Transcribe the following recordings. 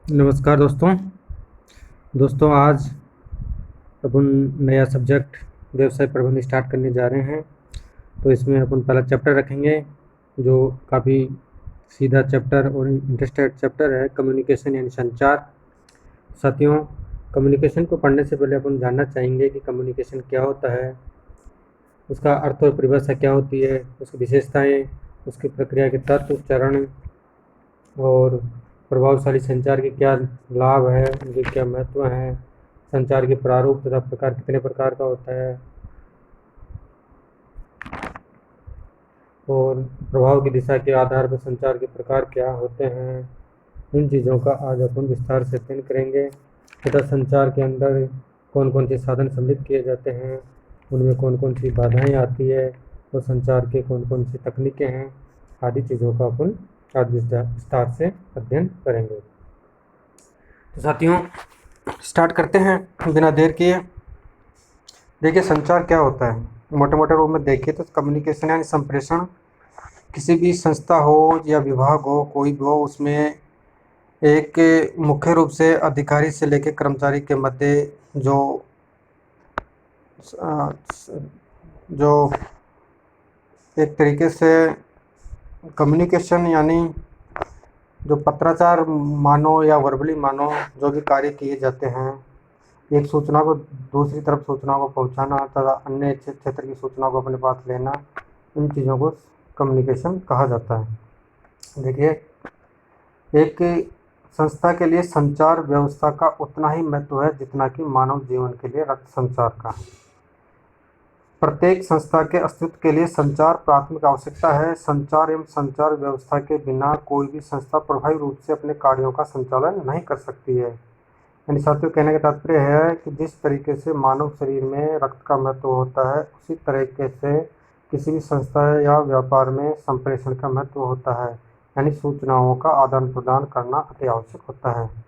नमस्कार दोस्तों। आज अपन नया सब्जेक्ट व्यवसाय प्रबंधन स्टार्ट करने जा रहे हैं। तो इसमें अपन पहला चैप्टर रखेंगे जो काफ़ी सीधा चैप्टर और इंटरेस्टेड चैप्टर है, कम्युनिकेशन यानी संचार। साथियों, कम्युनिकेशन को पढ़ने से पहले अपन जानना चाहेंगे कि कम्युनिकेशन क्या होता है, उसका अर्थ और परिभाषा क्या होती है, उसकी विशेषताएँ, उसकी प्रक्रिया के तत्व, चरण और प्रभावशाली संचार के क्या लाभ है, उनके क्या महत्व हैं, संचार के प्रारूप तथा प्रकार कितने प्रकार का होता है और प्रभाव की दिशा के आधार पर संचार के प्रकार क्या होते हैं। इन चीज़ों का आज अपन विस्तार से अध्ययन करेंगे तथा संचार के अंदर कौन कौन से साधन सम्मिलित किए जाते हैं, उनमें कौन कौन सी बाधाएं आती है और संचार के कौन कौन सी तकनीकें हैं, आदि चीज़ों का अपन आज विस्तार से अध्ययन करेंगे। तो साथियों, स्टार्ट करते हैं बिना देर किए। देखिए, संचार क्या होता है मोटे मोटे रूप में देखिए तो कम्युनिकेशन यानी संप्रेषण। किसी भी संस्था हो या विभाग हो, कोई भी हो, उसमें एक मुख्य रूप से अधिकारी से लेकर कर्मचारी के मध्य जो अ, जो एक तरीके से कम्युनिकेशन यानी जो पत्राचार मानो या वर्बली मानो जो भी कार्य किए जाते हैं, एक सूचना को दूसरी तरफ सूचना को पहुंचाना तथा अन्य क्षेत्र की सूचना को अपने पास लेना, इन चीज़ों को कम्युनिकेशन कहा जाता है। देखिए, एक संस्था के लिए संचार व्यवस्था का उतना ही महत्व है जितना कि मानव जीवन के लिए रक्त संचार का। प्रत्येक संस्था के अस्तित्व के लिए संचार प्राथमिक आवश्यकता है। संचार एवं संचार व्यवस्था के बिना कोई भी संस्था प्रभावी रूप से अपने कार्यों का संचालन नहीं कर सकती है। यानी साथियों, कहने का तात्पर्य है कि जिस तरीके से मानव शरीर में रक्त का महत्व होता है, उसी तरीके से किसी भी संस्था या व्यापार में संप्रेषण का महत्व होता है, यानी सूचनाओं का आदान प्रदान करना अति आवश्यक होता है।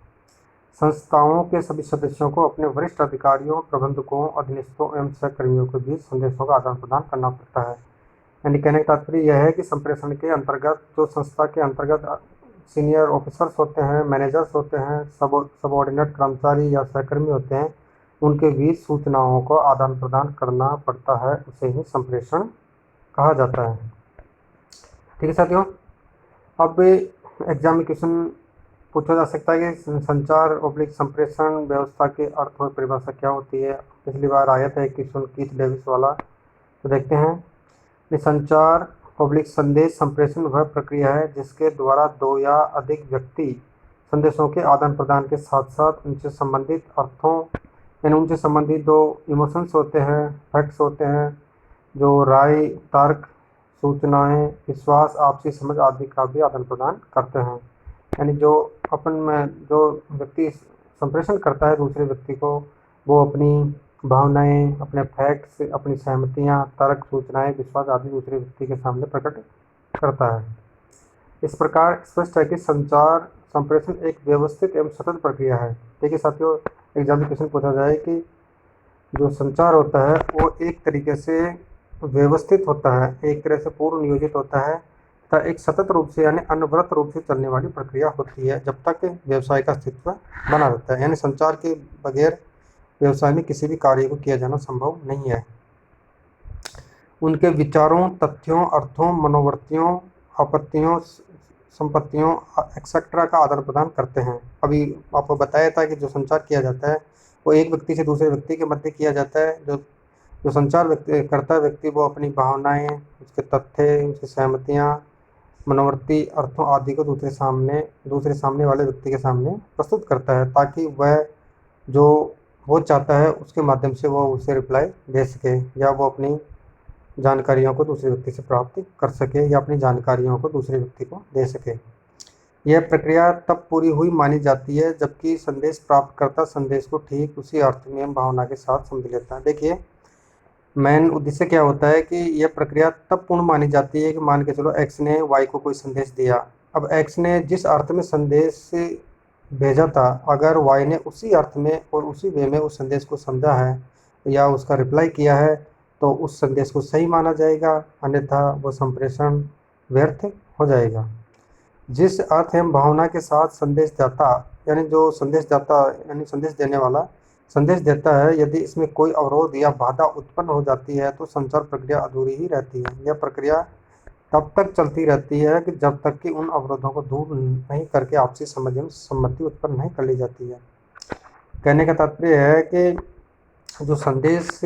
संस्थाओं के सभी सदस्यों को अपने वरिष्ठ अधिकारियों, प्रबंधकों, अधीनस्थों एवं सहकर्मियों के बीच संदेशों का आदान प्रदान करना पड़ता है। यानी कहने का तात्पर्य यह है कि संप्रेषण के अंतर्गत जो संस्था के अंतर्गत सीनियर ऑफिसर्स होते हैं, मैनेजर्स होते हैं, सबऑर्डिनेट कर्मचारी या सहकर्मी होते हैं, उनके बीच सूचनाओं को आदान प्रदान करना पड़ता है, उसे ही संप्रेषण कहा जाता है। ठीक है साथियों, अब एग्जाम में क्वेश्चन पूछा जा सकता है कि संचार ऑब्लिक संप्रेषण व्यवस्था के अर्थ और परिभाषा क्या होती है। पिछली बार आया था एक क्वेश्चन कीथ डेविस वाला, तो देखते हैं। संचार ऑब्लिक संदेश संप्रेषण वह प्रक्रिया है जिसके द्वारा दो या अधिक व्यक्ति संदेशों के आदान प्रदान के साथ साथ उनसे संबंधित अर्थों यानी उनसे संबंधित दो इमोशंस होते हैं, फैक्ट्स होते हैं, जो राय, तर्क, सूचनाएं, विश्वास, आपसी समझ आदि का भी आदान प्रदान करते हैं। यानी जो अपन में जो व्यक्ति संप्रेषण करता है दूसरे व्यक्ति को, वो अपनी भावनाएं, अपने फैक्ट्स, अपनी सहमतियां, तर्क, सूचनाएं, विश्वास आदि दूसरे व्यक्ति के सामने प्रकट करता है। इस प्रकार स्पष्ट है कि संचार संप्रेषण एक व्यवस्थित एवं सतत प्रक्रिया है। देखिए साथियों, एग्जाम में क्वेश्चन पूछा जाए कि जो संचार होता है वो एक तरीके से व्यवस्थित होता है, एक तरह से पूर्व नियोजित होता है तथा एक सतत रूप से यानी अनवरत रूप से चलने वाली प्रक्रिया होती है जब तक व्यवसाय का अस्तित्व बना रहता है। यानी संचार के बगैर व्यवसाय में किसी भी कार्य को किया जाना संभव नहीं है। उनके विचारों, तथ्यों, अर्थों, मनोवृत्तियों, आपत्तियों, संपत्तियों एक्सेट्रा का आदान प्रदान करते हैं। अभी आपको बताया था कि जो संचार किया जाता है वो एक व्यक्ति से दूसरे व्यक्ति के मध्य किया जाता है। जो जो संचार व्यक्ति करता है व्यक्ति, वो अपनी भावनाएं, उसके तथ्य, उसकी सहमतियाँ, मनोवृत्ति, अर्थों आदि को दूसरे सामने वाले व्यक्ति के सामने प्रस्तुत करता है ताकि वह जो वो चाहता है उसके माध्यम से वो उसे रिप्लाई दे सके या वो अपनी जानकारियों को दूसरे व्यक्ति से प्राप्त कर सके या अपनी जानकारियों को दूसरे व्यक्ति को दे सके। यह प्रक्रिया तब पूरी हुई मानी जाती है जबकि संदेश प्राप्तकर्ता संदेश को ठीक उसी अर्थ में भावना के साथ समझ लेता है। देखिए, मेन उद्देश्य क्या होता है कि यह प्रक्रिया तब पूर्ण मानी जाती है कि मान के चलो एक्स ने वाई को कोई संदेश दिया। अब एक्स ने जिस अर्थ में संदेश भेजा था, अगर वाई ने उसी अर्थ में और उसी वे में उस संदेश को समझा है या उसका रिप्लाई किया है तो उस संदेश को सही माना जाएगा, अन्यथा वो संप्रेषण व्यर्थ हो जाएगा। जिस अर्थ एवं भावना के साथ संदेशदाता यानी जो संदेशदाता यानी संदेश देने वाला संदेश देता है, यदि इसमें कोई अवरोध या बाधा उत्पन्न हो जाती है तो संचार प्रक्रिया अधूरी ही रहती है। यह प्रक्रिया तब तक चलती रहती है कि जब तक कि उन अवरोधों को दूर नहीं करके आपसी समझ में सम्मति उत्पन्न नहीं कर ली जाती है। कहने का तात्पर्य है कि जो संदेश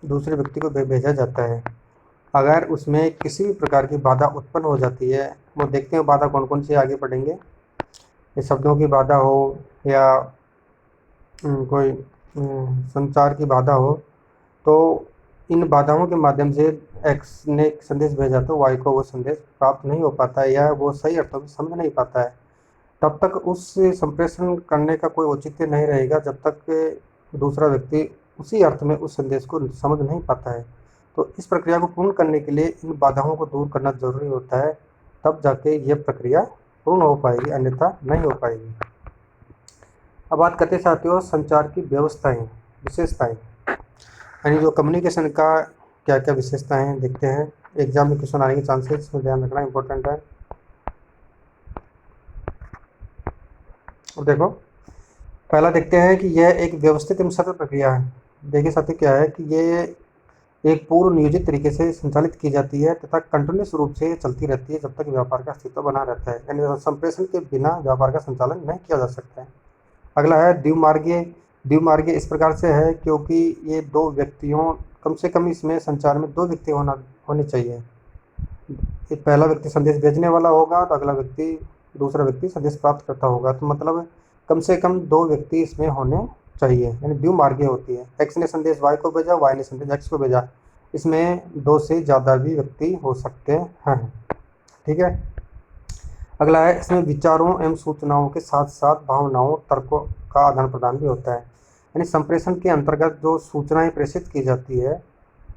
दूसरे व्यक्ति को भेजा जाता है, अगर उसमें किसी भी प्रकार की बाधा उत्पन्न हो जाती है, वो देखते हैं बाधा कौन कौन सी आगे पढ़ेंगे, ये शब्दों की बाधा हो या कोई संचार की बाधा हो, तो इन बाधाओं के माध्यम से एक्स ने संदेश भेजा तो वाई को वो संदेश प्राप्त नहीं हो पाता है या वो सही अर्थों में समझ नहीं पाता है। तब तक उस संप्रेषण करने का कोई औचित्य नहीं रहेगा जब तक दूसरा व्यक्ति उसी अर्थ में उस संदेश को समझ नहीं पाता है। तो इस प्रक्रिया को पूर्ण करने के लिए इन बाधाओं को दूर करना जरूरी होता है, तब जाके ये प्रक्रिया पूर्ण हो पाएगी, अन्यथा नहीं हो पाएगी। अब बात करते साथियों संचार की व्यवस्थाएं, विशेषताएं, यानी जो कम्युनिकेशन का क्या क्या विशेषताएं हैं देखते हैं। एग्जाम में क्वेश्चन आने के चांसेस, इसमें ध्यान रखना इंपॉर्टेंट है। अब देखो पहला देखते हैं कि यह एक व्यवस्थित एवं सतत प्रक्रिया है। देखिए साथियों क्या है कि ये एक पूर्व नियोजित तरीके से संचालित की जाती है तथा कंटिन्यूस रूप से चलती रहती है जब तक व्यापार का अस्तित्व बना रहता है, यानी संप्रेषण के बिना व्यापार का संचालन नहीं किया जा सकता है। अगला है द्विमार्गीय। द्विमार्गीय इस प्रकार से है क्योंकि ये दो व्यक्तियों, कम से कम इसमें संचार में दो व्यक्ति होने चाहिए। एक पहला व्यक्ति संदेश भेजने वाला होगा तो अगला व्यक्ति दूसरा व्यक्ति संदेश प्राप्त करता होगा, तो मतलब कम से कम दो व्यक्ति इसमें होने चाहिए, यानी द्विमार्गीय होती है। एक्स ने संदेश वाई को भेजा, वाई ने संदेश एक्स को भेजा, इसमें दो से ज़्यादा भी व्यक्ति हो सकते हैं। ठीक है। अगला है इसमें विचारों एवं सूचनाओं के साथ साथ भावनाओं, तर्कों का आदान प्रदान भी होता है, यानी संप्रेषण के अंतर्गत जो सूचनाएं प्रेषित की जाती है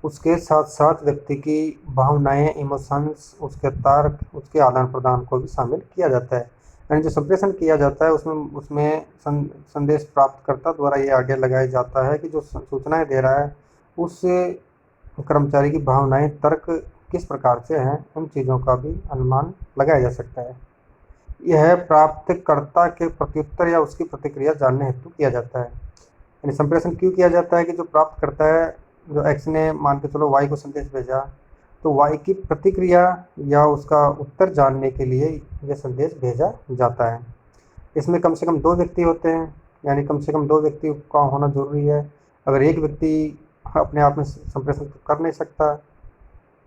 उसके साथ साथ व्यक्ति की भावनाएं, इमोशंस, उसके तर्क, उसके आदान प्रदान को भी शामिल किया जाता है। यानी जो संप्रेषण किया जाता है उसमें संदेश प्राप्तकर्ता द्वारा ये आइडिया लगाया जाता है कि जो सूचनाएं दे रहा है उस कर्मचारी की भावनाएं, तर्क किस प्रकार से हैं, उन चीज़ों का भी अनुमान लगाया जा सकता है। यह प्राप्तकर्ता के प्रत्युत्तर या उसकी प्रतिक्रिया जानने हेतु किया जाता है। यानी संप्रेषण क्यों किया जाता है कि जो प्राप्त करता है, जो एक्स ने मान के चलो वाई को संदेश भेजा, तो वाई की प्रतिक्रिया या उसका उत्तर जानने के लिए यह संदेश भेजा जाता है। इसमें कम से कम दो व्यक्ति होते हैं, यानी कम से कम दो व्यक्ति का होना जरूरी है। अगर एक व्यक्ति अपने आप में संप्रेषण कर नहीं सकता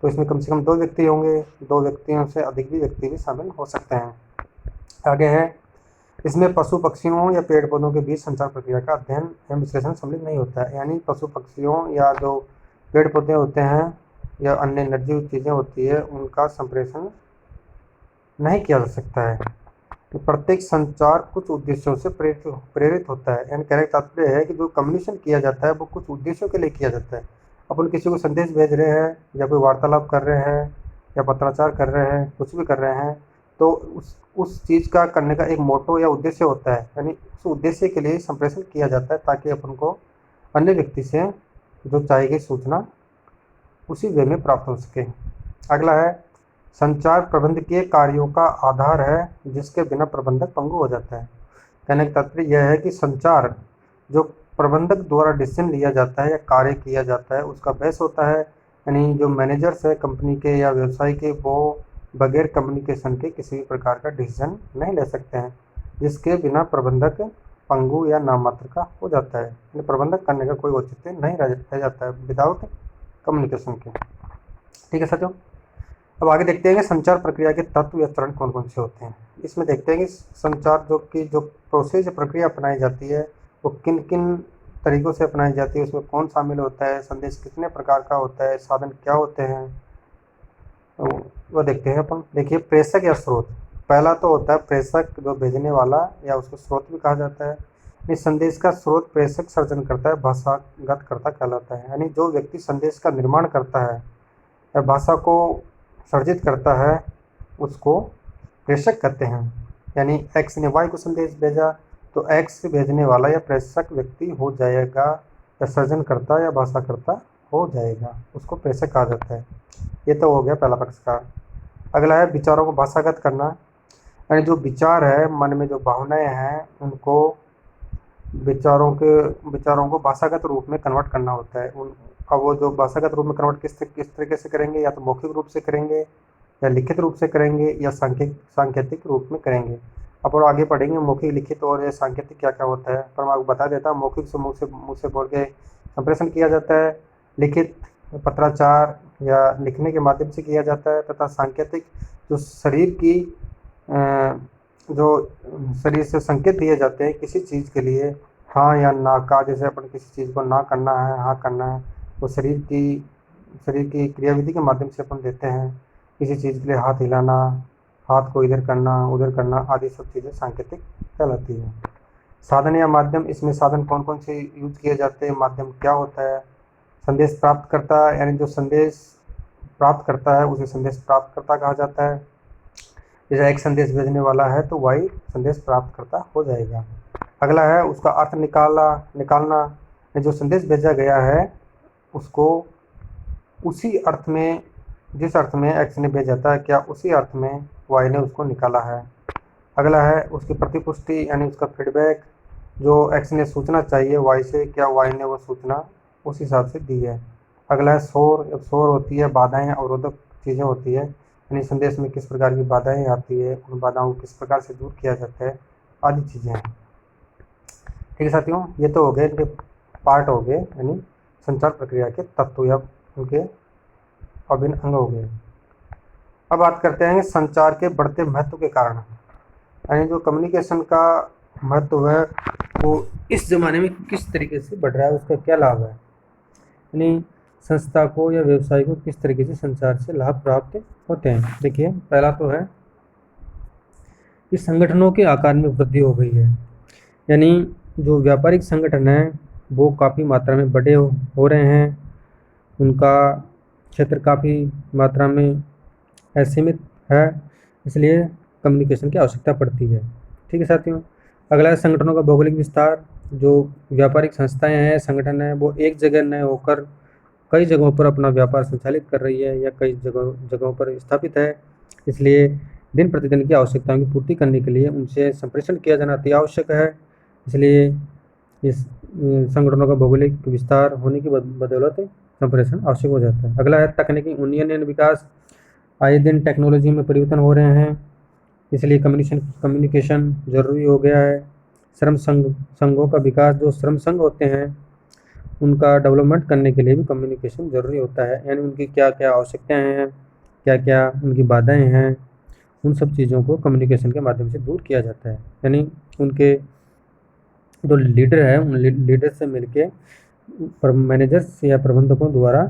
तो इसमें कम से कम दो व्यक्ति होंगे, दो व्यक्तियों से अधिक भी व्यक्ति भी शामिल हो सकते हैं। आगे है इसमें पशु पक्षियों या पेड़ पौधों के बीच संचार प्रक्रिया का अध्ययन एवं विश्लेषण सम्मिलित नहीं होता है, यानी पशु पक्षियों या जो पेड़ पौधे होते हैं या अन्य निर्जीव चीज़ें होती है उनका संप्रेषण नहीं किया जा सकता है। तो प्रत्येक संचार कुछ उद्देश्यों से प्रेरित होता है, यानी कहने का तात्पर्य है कि जो कम्युनिकेशन किया जाता है वो कुछ उद्देश्यों के लिए किया जाता है। अपन किसी को संदेश भेज रहे हैं या कोई वार्तालाप कर रहे हैं या पत्राचार कर रहे हैं, कुछ भी कर रहे हैं, तो उस चीज़ का करने का एक मोटो या उद्देश्य होता है, यानी उस उद्देश्य के लिए संप्रेषण किया जाता है ताकि अपन को अन्य व्यक्ति से जो चाहिए गई सूचना उसी वे में प्राप्त हो सके। अगला है संचार प्रबंधकीय कार्यों का आधार है जिसके बिना प्रबंधक पंगु हो जाता है। कहने का तात्पर्य यह है कि संचार जो प्रबंधक द्वारा डिसीजन लिया जाता है या कार्य किया जाता है उसका बेस होता है, यानी जो मैनेजर्स है कंपनी के या व्यवसाय के वो बगैर कम्युनिकेशन के किसी भी प्रकार का डिसीजन नहीं ले सकते हैं, जिसके बिना प्रबंधक पंगु या नामात्र का हो जाता है, यानी प्रबंधक करने का कोई औचित्य नहीं रह जाता है विदाउट कम्युनिकेशन के। ठीक है साथियों। अब आगे देखते हैं कि संचार प्रक्रिया के तत्व या चरण कौन कौन से होते हैं। इसमें देखते हैं कि संचार जो प्रोसेस या प्रक्रिया अपनाई जाती है वो किन किन तरीक़ों से अपनाई जाती है, उसमें कौन शामिल होता है, संदेश कितने प्रकार का होता है, साधन क्या होते हैं, तो वो देखते हैं अपन। देखिए प्रेषक या स्रोत, पहला तो होता है प्रेषक जो भेजने वाला या उसको स्रोत भी कहा जाता है। इस संदेश का स्रोत प्रेषक सर्जन करता है, भाषागत कर्ता कहलाता है, यानी जो व्यक्ति संदेश का निर्माण करता है या भाषा को सर्जित करता है उसको प्रेषक कहते हैं। यानी एक्स ने वाई को संदेश भेजा तो एक्स भेजने वाला या प्रेषक व्यक्ति हो जाएगा या सर्जनकर्ता या भाषाकर्ता हो जाएगा, उसको प्रेषक कहा जाता है। ये तो हो गया पहला पक्षकार। अगला है विचारों को भाषागत करना, यानी जो विचार है, मन में जो भावनाएं हैं, उनको विचारों को भाषागत रूप में कन्वर्ट करना होता है। अब वो जो भाषागत रूप में कन्वर्ट किस तरीके से करेंगे, या तो मौखिक रूप से करेंगे, या लिखित रूप से करेंगे, या सांकेतिक रूप में करेंगे। अब और आगे पढ़ेंगे मौखिक, लिखित और सांकेतिक क्या क्या होता है। पर मैं आपको बता देता हूँ, मौखिक से मुँह से बोल के संप्रेषण किया जाता है, लिखित पत्राचार या लिखने के माध्यम से किया जाता है, तथा सांकेतिक जो जो शरीर से संकेत दिए जाते हैं किसी चीज़ के लिए, हाँ या ना का, जैसे अपन किसी चीज़ को ना करना है, हाँ करना है, वो शरीर की क्रियाविधि के माध्यम से अपन देते हैं। किसी चीज़ के लिए हाथ हिलाना, हाथ को इधर करना उधर करना आदि सब चीज़ें सांकेतिक कहलाती है। साधन या माध्यम, इसमें साधन कौन कौन से यूज किए जाते हैं, माध्यम क्या होता है। संदेश प्राप्त करता, यानी जो संदेश प्राप्त करता है उसे संदेश प्राप्तकर्ता कहा जाता है। जैसे एक संदेश भेजने वाला है तो वही संदेश प्राप्तकर्ता हो जाएगा। अगला है उसका अर्थ निकालना। जो संदेश भेजा गया है उसको उसी अर्थ में, जिस अर्थ में एक्स ने भेजा था, क्या उसी अर्थ में वाई ने उसको निकाला है। अगला है उसकी प्रतिपुष्टि, यानी उसका फीडबैक। जो एक्स ने सूचना चाहिए वाई से, क्या वाई ने वो सूचना उस हिसाब से दी है। अगला है शोर। शोर होती है बाधाएं, अवरोधक चीज़ें होती है, यानी संदेश में किस प्रकार की बाधाएं आती है, उन बाधाओं को किस प्रकार से दूर किया जाता है, आदि चीज़ें हैं। ठीक है साथियों, ये तो हो गए इनके पार्ट हो गए, यानी संचार प्रक्रिया के तत्व या उनके अभिन्न अंग हो गए। अब बात करते हैं संचार के बढ़ते महत्व के कारण, यानी जो कम्युनिकेशन का महत्व है वो इस ज़माने में किस तरीके से बढ़ रहा है, उसका क्या लाभ है, यानी संस्था को या व्यवसाय को किस तरीके से संचार से लाभ प्राप्त होते हैं। देखिए, पहला तो है कि संगठनों के आकार में वृद्धि हो गई है, यानी जो व्यापारिक संगठन हैं वो काफ़ी मात्रा में बड़े हो रहे हैं, उनका क्षेत्र काफ़ी मात्रा में असीमित है, इसलिए कम्युनिकेशन की आवश्यकता पड़ती है। ठीक है साथियों। अगला है संगठनों का भौगोलिक विस्तार। जो व्यापारिक संस्थाएं हैं, संगठन है, वो एक जगह न होकर कई जगहों पर अपना व्यापार संचालित कर रही है या कई जगहों पर स्थापित है, इसलिए दिन प्रतिदिन की आवश्यकताओं की पूर्ति करने के लिए उनसे संप्रेषण किया जाना अति आवश्यक है। इसलिए इस संगठनों का भौगोलिक विस्तार होने की बदौलत संप्रेषण आवश्यक हो जाता है। अगला है तकनीकी उन्नयन विकास। आए दिन टेक्नोलॉजी में परिवर्तन हो रहे हैं, इसलिए कम्युनिकेशन जरूरी हो गया है। श्रम संघों का विकास। जो श्रम संघ होते हैं उनका डेवलपमेंट करने के लिए भी कम्युनिकेशन जरूरी होता है, यानी उनकी क्या क्या आवश्यकताएं हैं, क्या क्या उनकी बाधाएं हैं, उन सब चीज़ों को कम्युनिकेशन के माध्यम से दूर किया जाता है। यानी उनके जो लीडर है उन लीडर से मिलके मैनेजर्स या प्रबंधकों द्वारा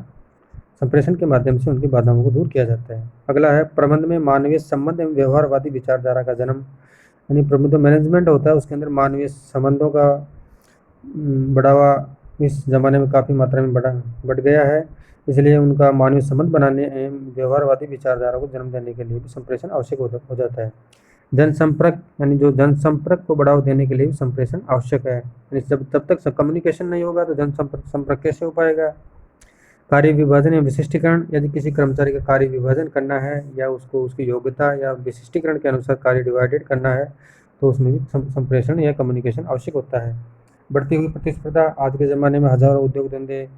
संप्रेषण के माध्यम से उनकी बाधाओं को दूर किया जाता है। अगला है प्रबंध में मानवीय संबंध एवं व्यवहारवादी विचारधारा का जन्म, यानी प्रबंध मैनेजमेंट होता है उसके अंदर मानवीय संबंधों का बढ़ावा इस ज़माने में काफ़ी मात्रा में बढ़ गया है, इसलिए उनका मानवीय संबंध बनाने एवं व्यवहारवादी विचारधारा को जन्म देने के लिए भी संप्रेषण आवश्यक हो जाता है। जनसंपर्क, यानी जो जनसंपर्क को बढ़ावा देने के लिए भी संप्रेषण आवश्यक है, यानी जब तक कम्युनिकेशन नहीं होगा तो जनसंपर्क कैसे हो पाएगा। कार्य विभाजन या विशिष्टीकरण। यदि किसी कर्मचारी का कार्य विभाजन करना है या उसको उसकी योग्यता या विशिष्टीकरण के अनुसार कार्य डिवाइडेड करना है तो उसमें भी संप्रेषण या कम्युनिकेशन आवश्यक होता है। बढ़ती हुई प्रतिस्पर्धा। आज के ज़माने में हजारों उद्योग धंधे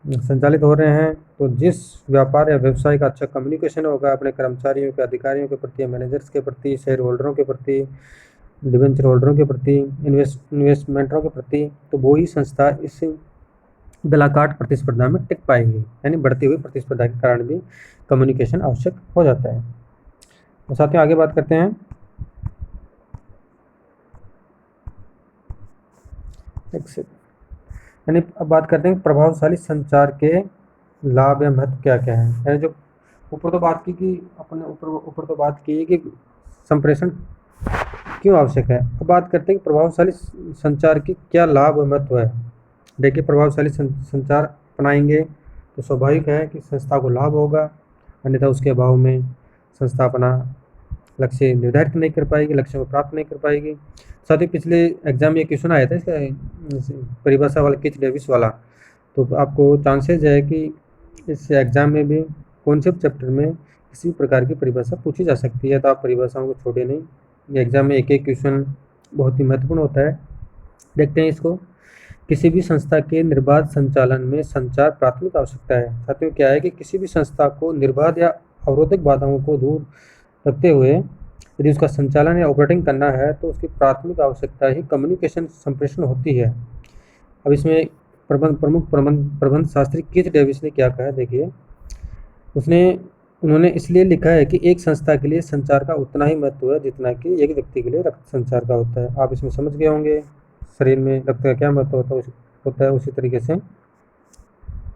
संचालित हो रहे हैं, तो जिस व्यापार या व्यवसाय का अच्छा कम्युनिकेशन होगा अपने कर्मचारियों के, अधिकारियों के प्रति, मैनेजर्स के प्रति, शेयर होल्डरों के प्रति, डिबेंचर होल्डरों के प्रति, इन्वेस्टमेंटरों के प्रति, तो वो ही संस्था इस बेलाकाट प्रतिस्पर्धा में टिक पाएंगी। यानी बढ़ती हुई प्रतिस्पर्धा के कारण भी कम्युनिकेशन आवश्यक हो जाता है। तो साथियों आगे बात करते हैं। यानी अब बात करते हैं प्रभावशाली संचार के लाभ या महत्व क्या क्या है। यानी जो ऊपर तो बात की कि अपने ऊपर तो बात की कि संप्रेषण क्यों आवश्यक है, अब बात करते हैं कि प्रभावशाली संचार की क्या लाभ और महत्व है। देखिए, प्रभावशाली संचार अपनाएंगे तो स्वाभाविक है कि संस्था को लाभ होगा, अन्यथा उसके अभाव में संस्था अपना लक्ष्य निर्धारित नहीं कर पाएगी, लक्ष्यों को प्राप्त नहीं कर पाएगी। साथ ही पिछले एग्जाम में ये क्वेश्चन आया था इसका परिभाषा वाला, किच डेविस वाला, तो आपको चांसेस है कि इस एग्ज़ाम में भी कॉन्सेप्ट चैप्टर में किसी भी प्रकार की परिभाषा पूछी जा सकती है, तो आप परिभाषाओं को छोड़े नहीं। ये एग्जाम में एक एक क्वेश्चन बहुत ही महत्वपूर्ण होता है। देखते हैं इसको। किसी भी संस्था के निर्बाध संचालन में संचार प्राथमिक आवश्यकता है। साथियों, क्या है कि किसी भी संस्था को निर्बाध या अवरोधक बाधाओं को दूर रखते हुए यदि उसका संचालन या ऑपरेटिंग करना है तो उसकी प्राथमिक आवश्यकता ही कम्युनिकेशन संप्रेषण होती है। अब इसमें प्रमुख प्रबंध शास्त्री कीथ डेविस ने क्या कहा, देखिए। उन्होंने इसलिए लिखा है कि एक संस्था के लिए संचार का उतना ही महत्व है जितना कि एक व्यक्ति के लिए रक्त संचार का होता है। आप इसमें समझ गए होंगे शरीर में रक्त का क्या महत्व होता है, उसी तरीके से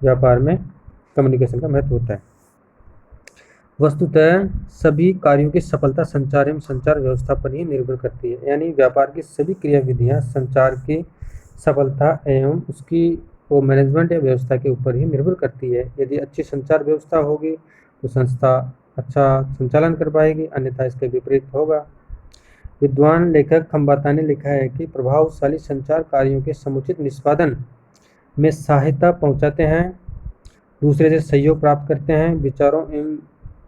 व्यापार में कम्युनिकेशन का महत्व होता है। वस्तुतः सभी कार्यों की सफलता संचार एवं संचार व्यवस्था पर ही निर्भर करती है। यानी व्यापार की सभी क्रियाविधियां संचार की सफलता एवं उसकी मैनेजमेंट या व्यवस्था के ऊपर ही निर्भर करती है। यदि अच्छी संचार व्यवस्था होगी तो संस्था अच्छा संचालन कर पाएगी, अन्यथा इसके विपरीत होगा। विद्वान लेखक खंबाता ने लिखा है कि प्रभावशाली संचार कार्यों के समुचित निष्पादन में सहायता पहुंचाते हैं, दूसरे से सहयोग प्राप्त करते हैं, विचारों एवं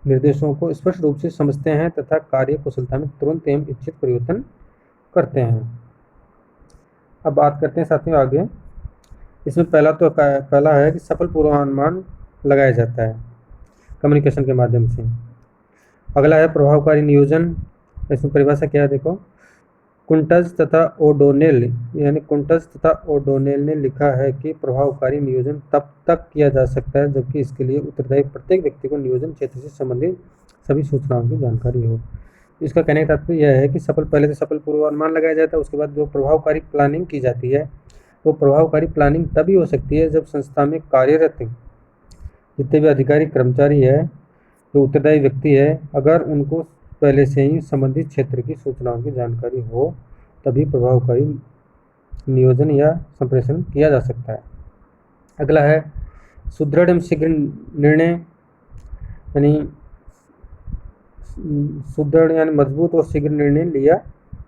निर्देशों को स्पष्ट रूप से समझते हैं तथा कार्य कुशलता में तुरंत एवं इच्छित परिवर्तन करते हैं। अब बात करते हैं साथियों आगे। इसमें पहला है कि सफल पूर्वानुमान लगाया जाता है कम्युनिकेशन के माध्यम से। अगला है प्रभावकारी नियोजन। इसमें परिभाषा क्या है, देखो। कुंटज तथा ओडोनेल ने लिखा है कि प्रभावकारी नियोजन तब तक किया जा सकता है जबकि इसके लिए उत्तरदायी प्रत्येक व्यक्ति को नियोजन क्षेत्र से संबंधित सभी सूचनाओं की जानकारी हो। इसका कहने का तात्पर्य यह है कि पहले से सफल पूर्वानुमान लगाया जाता है, उसके बाद जो प्रभावकारी प्लानिंग की जाती है वो प्रभावकारी प्लानिंग तभी हो सकती है जब संस्था में कार्यरत जितने भी अधिकारी कर्मचारी है, जो उत्तरदायी व्यक्ति है, अगर उनको पहले से ही संबंधित क्षेत्र की सूचनाओं की जानकारी हो, तभी प्रभावकारी नियोजन या संप्रेषण किया जा सकता है। अगला है सुदृढ़ एवं शीघ्र निर्णय, यानी सुदृढ़ यानी मजबूत और शीघ्र निर्णय लिया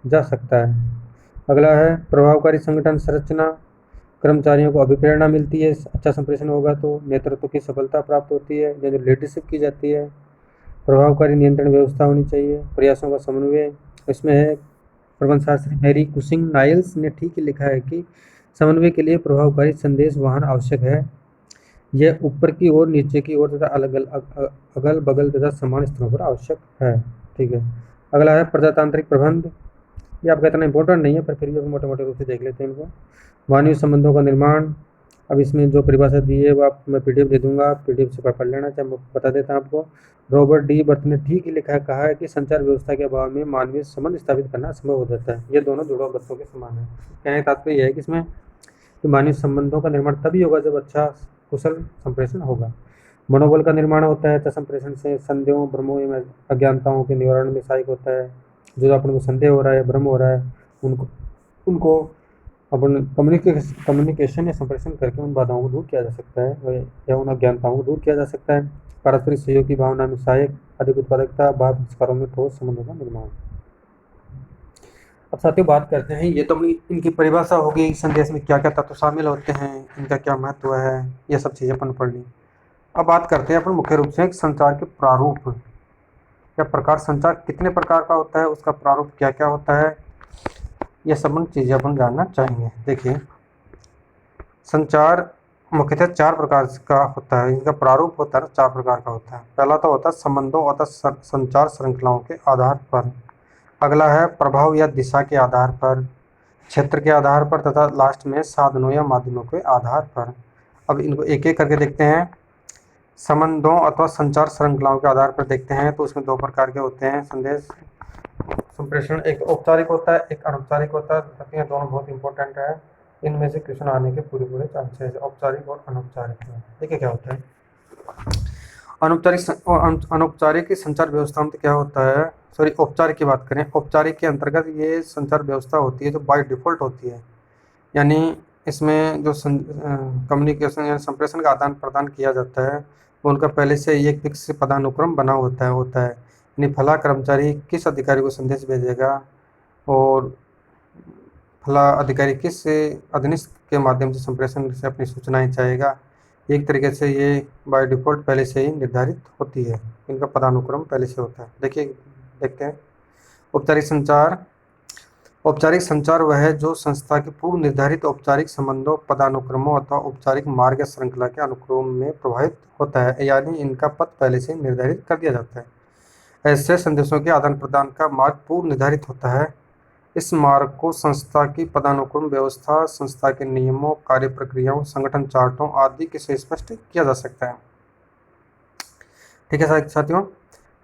जा सकता है। अगला है प्रभावकारी संगठन संरचना। कर्मचारियों को अभिप्रेरणा मिलती है, अच्छा संप्रेषण होगा तो नेतृत्व की सफलता प्राप्त होती है, जो लीडरशिप की जाती है। प्रभावकारी नियंत्रण व्यवस्था होनी चाहिए, प्रयासों का समन्वय। इसमें है प्रबंधशास्त्री मैरी कुशिंग नाइल्स ने ठीक ही लिखा है कि समन्वय के लिए प्रभावकारी संदेश वाहन आवश्यक है। यह ऊपर की ओर, नीचे की ओर तथा अगल बगल तथा समान स्तरों पर आवश्यक है। ठीक है। अगला है प्रजातांत्रिक प्रबंध। ये आपका इतना इंपॉर्टेंट नहीं है, पर फिर भी मोटे मोटे रूप से देख लेते हैं इनको। मानवीय संबंधों का निर्माण। अब इसमें जो परिभाषा दी है वो आप मैं पीडीएफ दे दूंगा, पीडीएफ से पढ़ लेना, चाहे मैं बता देता हूँ आपको। रॉबर्ट डी बर्थ ने ठीक ही कहा है कि संचार व्यवस्था के अभाव में मानवीय संबंध स्थापित करना संभव हो जाता है। ये दोनों जुड़वा बच्चों के समान है। कहने का तात्पर्य यह है कि इसमें मानवीय संबंधों का निर्माण तभी होगा जब अच्छा कुशल संप्रेषण होगा। मनोबल का निर्माण होता है अच्छा संप्रेषण से। संदेहों, भ्रमों एवं अज्ञानताओं के निवारण में सहायक होता है। जो अपन को संदेह हो रहा है, भ्रम हो रहा है, उनको अपन कम्युनिकेशन या संप्रेषण करके उन बाधाओं को दूर किया जा सकता है या उन अज्ञानताओं को दूर किया जा सकता है। पारस्परिक सहयोग की भावना में सहायक, अधिक उत्पादकता, बाह्य संस्कारों में ठोस संबंधों का निर्माण। अब साथियों बात करते हैं, ये तो इनकी परिभाषा होगी, संदेश में क्या क्या तत्व शामिल होते हैं, इनका क्या महत्व है, ये सब चीज़ें अपन पढ़ ली। अब बात करते हैं अपन मुख्य रूप से संचार के प्रारूप या प्रकार। संचार कितने प्रकार का होता है, उसका प्रारूप क्या क्या होता है, ये सब चीज़ें अपन जानना चाहेंगे। देखिए, संचार मुख्यतः 4 प्रकार का होता है, इनका प्रारूप होता है 4 प्रकार का होता है। पहला तो होता है संबंधों अथवा संचार श्रृंखलाओं के आधार पर। अगला है प्रभाव या दिशा के आधार पर, क्षेत्र के आधार पर, तथा लास्ट में साधनों या माध्यमों के आधार पर। अब इनको एक एक करके देखते हैं। संबंधों अथवा संचार श्रृंखलाओं के आधार पर देखते हैं तो उसमें 2 प्रकार के होते हैं संदेश संप्रेषण। एक औपचारिक होता है, एक अनौपचारिक होता है। ये दोनों बहुत इंपॉर्टेंट है, इनमें से क्वेश्चन आने के पूरे चांसेस, औपचारिक और अनौपचारिक में। देखिए क्या होता है अनौपचारिक संचार व्यवस्था में। तो क्या होता है, औपचारिक की बात करें, औपचारिक के अंतर्गत ये संचार व्यवस्था होती है जो बाय डिफ़ॉल्ट होती है। यानी इसमें जो कम्युनिकेशन या संप्रेषण का आदान प्रदान किया जाता है वो उनका पहले से एक फिक्स पदानुक्रम बना होता है। यानी फला कर्मचारी किस अधिकारी को संदेश भेजेगा और फला अधिकारी किस अधीनस्थ के माध्यम से संप्रेषण से अपनी सूचनाएं चाहेगा, एक तरीके से ये बाय डिफ़ॉल्ट पहले से ही निर्धारित होती है, इनका पदानुक्रम पहले से होता है। देखिए, देखते हैं औपचारिक संचार। औपचारिक संचार वह है जो संस्था के पूर्व निर्धारित औपचारिक संबंधों, पदानुक्रमों अथवा औपचारिक मार्ग या श्रृंखला के अनुक्रम में प्रवाहित होता है, यानी इनका पथ पहले से निर्धारित कर दिया जाता है। ऐसे संदेशों के आदान प्रदान का मार्ग पूर्व निर्धारित होता है। इस मार्ग को संस्था की पदानुक्रम व्यवस्था, संस्था के नियमों, कार्य प्रक्रियाओं, संगठन चार्टों आदि के से स्पष्ट किया जा सकता है। ठीक है साथियों,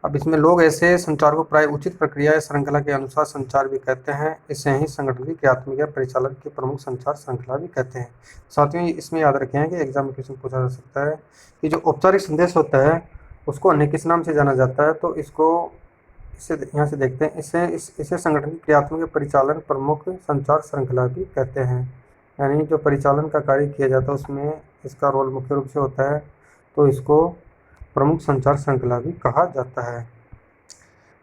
अब इसमें लोग ऐसे संचार को प्राय उचित प्रक्रिया या श्रृंखला के अनुसार संचार भी कहते हैं। इसे ही संगठन की क्रियात्मक या परिचालन की प्रमुख संचार श्रृंखला भी कहते हैं। साथियों, इसमें याद रखें कि एग्जाम में क्वेश्चन पूछा जा सकता है कि जो औपचारिक संदेश होता है उसको अन्य किस नाम से जाना जाता है, तो इसे यहाँ से देखते हैं। इसे संगठन की क्रियात्मक या परिचालन प्रमुख संचार श्रृंखला भी कहते हैं। यानी जो परिचालन का कार्य किया जाता है उसमें इसका रोल मुख्य रूप से होता है, तो इसको प्रमुख संचार श्रृंखला भी कहा जाता है।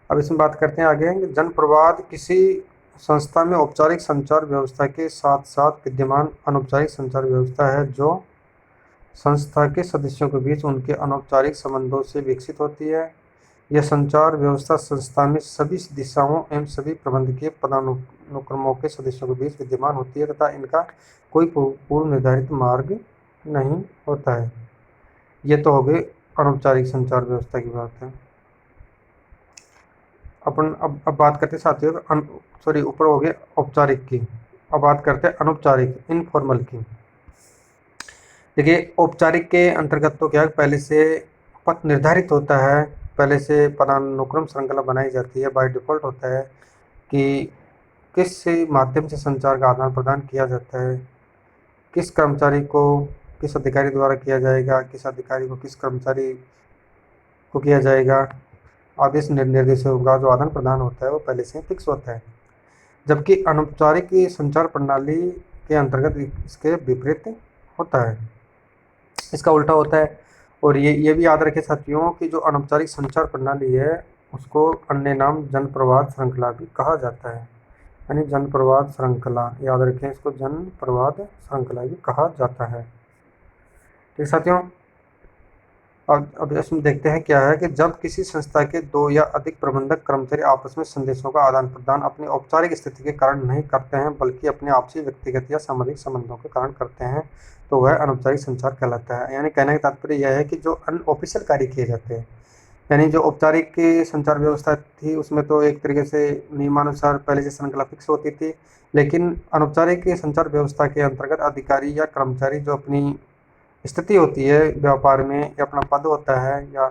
अब इसमें बात करते हैं आगे। जनप्रवाद किसी संस्था में औपचारिक संचार व्यवस्था के साथ साथ विद्यमान अनौपचारिक संचार व्यवस्था है जो संस्था के सदस्यों के बीच उनके अनौपचारिक संबंधों से विकसित होती है। यह संचार व्यवस्था संस्था में सभी दिशाओं एवं सभी प्रबंधकीय पदानुक्रमों के सदस्यों के बीच विद्यमान होती है तथा इनका कोई पूर्व निर्धारित मार्ग नहीं होता है। ये तो हो गई अनौपचारिक संचार व्यवस्था की बात है। अब बात करते हैं साथियों, ऊपर हो गए औपचारिक की, अब बात करते हैं अनौपचारिक इनफॉर्मल की। देखिए, औपचारिक के अंतर्गत तो क्या पहले से पथ निर्धारित होता है, पहले से पदानुक्रम श्रृंखला बनाई जाती है, बाय डिफ़ॉल्ट होता है कि किस माध्यम से संचार का आदान प्रदान किया जाता है, किस कर्मचारी को किस अधिकारी द्वारा किया जाएगा, किस अधिकारी को किस कर्मचारी को किया जाएगा, आदेश निर्देशों का जो आदान प्रदान होता है वो पहले से फिक्स होता है। जबकि अनौपचारिक संचार प्रणाली के अंतर्गत इसके विपरीत होता है, इसका उल्टा होता है। और ये भी याद रखें साथियों कि जो अनौपचारिक संचार प्रणाली है उसको अन्य नाम जनप्रवाद श्रृंखला भी कहा जाता है। यानी जनप्रवाद श्रृंखला, याद रखें इसको, जनप्रवाद श्रृंखला भी कहा जाता है। ठीक साथियों, अब इसमें देखते हैं क्या है कि जब किसी संस्था के दो या अधिक प्रबंधक कर्मचारी आपस में संदेशों का आदान प्रदान अपनी औपचारिक स्थिति के कारण नहीं करते हैं बल्कि अपने आपसी व्यक्तिगत या सामाजिक संबंधों के कारण करते हैं, तो वह अनौपचारिक संचार कहलाता है। यानी कहने का तात्पर्य यह है कि जो अनऑफिशियल कार्य किए जाते हैं, यानी जो औपचारिक संचार व्यवस्था थी उसमें तो एक तरीके से नियमानुसार पहले से श्रृंखला फिक्स होती थी, लेकिन अनौपचारिक संचार व्यवस्था के अंतर्गत अधिकारी या कर्मचारी जो अपनी स्थिति होती है व्यापार में या अपना पद होता है या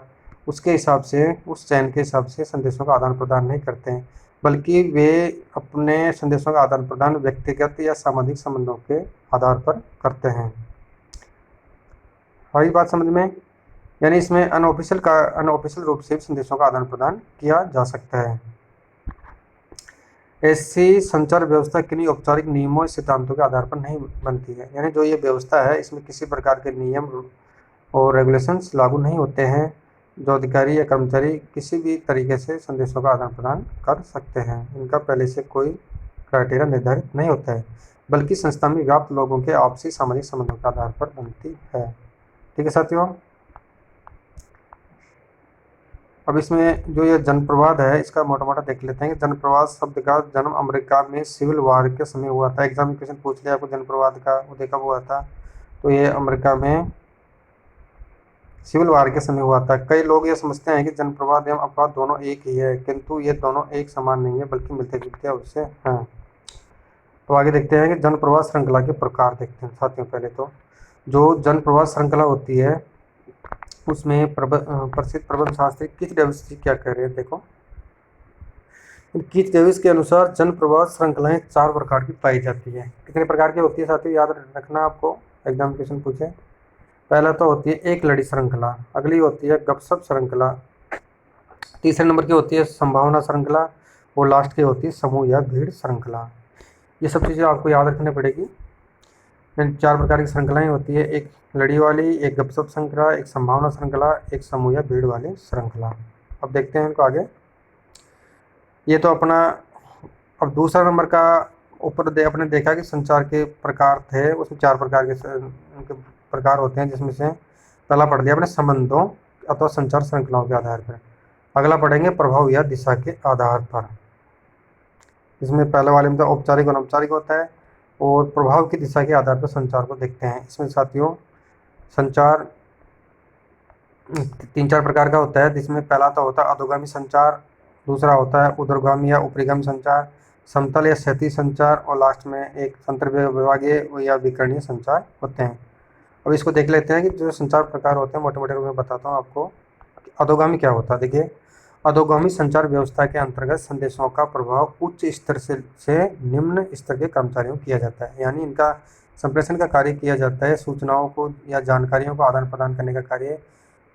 उसके हिसाब से, उस चयन के हिसाब से संदेशों का आदान प्रदान नहीं करते हैं, बल्कि वे अपने संदेशों का आदान प्रदान व्यक्तिगत या सामाजिक संबंधों के आधार पर करते हैं। हमारी बात समझ में? यानी इसमें अनऑफिशियल रूप से संदेशों का आदान प्रदान किया जा सकता है। ऐसी संचार व्यवस्था किन्हीं औपचारिक नियमों और सिद्धांतों के आधार पर नहीं बनती है। यानी जो ये व्यवस्था है इसमें किसी प्रकार के नियम और रेगुलेशंस लागू नहीं होते हैं। जो अधिकारी या कर्मचारी किसी भी तरीके से संदेशों का आदान प्रदान कर सकते हैं, इनका पहले से कोई क्राइटेरिया निर्धारित नहीं होता है, बल्कि संस्था में व्याप्त लोगों के आपसी सामाजिक संबंधों के आधार पर बनती है। ठीक है साथियों, अब इसमें जो ये जनप्रवाद है इसका मोटा मोटा देख लेते हैं कि जनप्रवाद शब्द का जन्म अमेरिका में सिविल वॉर के समय हुआ था। एग्जाम में क्वेश्चन पूछ लिया आपको जनप्रवाद का, वो देखा हुआ था, तो ये अमेरिका में सिविल वॉर के समय हुआ था। कई लोग ये समझते हैं कि जनप्रवाद एवं अपवाद दोनों एक ही है, किंतु ये दोनों एक समान नहीं है बल्कि मिलते जुलते उससे हैं। तो आगे देखते हैं कि जनप्रवाद श्रृंखला के प्रकार देखते हैं साथियों। पहले तो जो जनप्रवाद श्रृंखला होती है उसमें प्रसिद्ध प्रबंध शास्त्री कीथ डेविस जी क्या कह रहे हैं, देखो। कीथ डेविस के अनुसार जनप्रवाद श्रृंखलाएं 4 प्रकार की पाई जाती है। कितने प्रकार की होती है साथियों, याद रखना आपको, एग्जाम क्वेश्चन पूछे। पहला तो होती है एक लड़ी श्रृंखला, अगली होती है गपशप श्रृंखला, तीसरे नंबर की होती है संभावना श्रृंखला, और लास्ट की होती है समूह या भीड़ श्रृंखला। ये सब चीज़ें आपको याद रखनी पड़ेगी। 4 प्रकार की श्रृंखलाएं होती है, एक लड़ी वाली, एक गपशप श्रृंखला, एक संभावना श्रृंखला, एक समूह या भीड़ वाली श्रृंखला। अब देखते हैं इनको आगे। ये तो अपना, अब दूसरा नंबर का ऊपर अपने देखा कि संचार के प्रकार थे, उसमें 4 प्रकार के प्रकार होते हैं, जिसमें से पहला पढ़ दिया अपने संबंधों अथवा संचार श्रृंखलाओं के आधार पर। अगला पढ़ेंगे प्रभाव या दिशा के आधार पर। इसमें पहले वाले में तो औपचारिक और अनौपचारिक होता है, और प्रभाव की दिशा के आधार पर संचार को देखते हैं। इसमें साथियों संचार 3-4 प्रकार का होता है, जिसमें पहला तो होता है अधोगामी संचार, दूसरा होता है ऊर्ध्वगामी या ऊपरीगामी संचार, समतल या क्षैतिज संचार, और लास्ट में एक अंतर्विभागीय या विकर्णीय संचार होते हैं। अब इसको देख लेते हैं कि जो संचार प्रकार होते हैं मोटे मोटे रूप में बताता हूँ आपको। अधोगामी क्या होता है, देखिए अधोगामी संचार व्यवस्था के अंतर्गत संदेशों का प्रभाव उच्च स्तर से निम्न स्तर के कर्मचारियों को किया जाता है, यानी इनका संप्रेषण का कार्य किया जाता है। सूचनाओं को या जानकारियों को आदान प्रदान करने का कार्य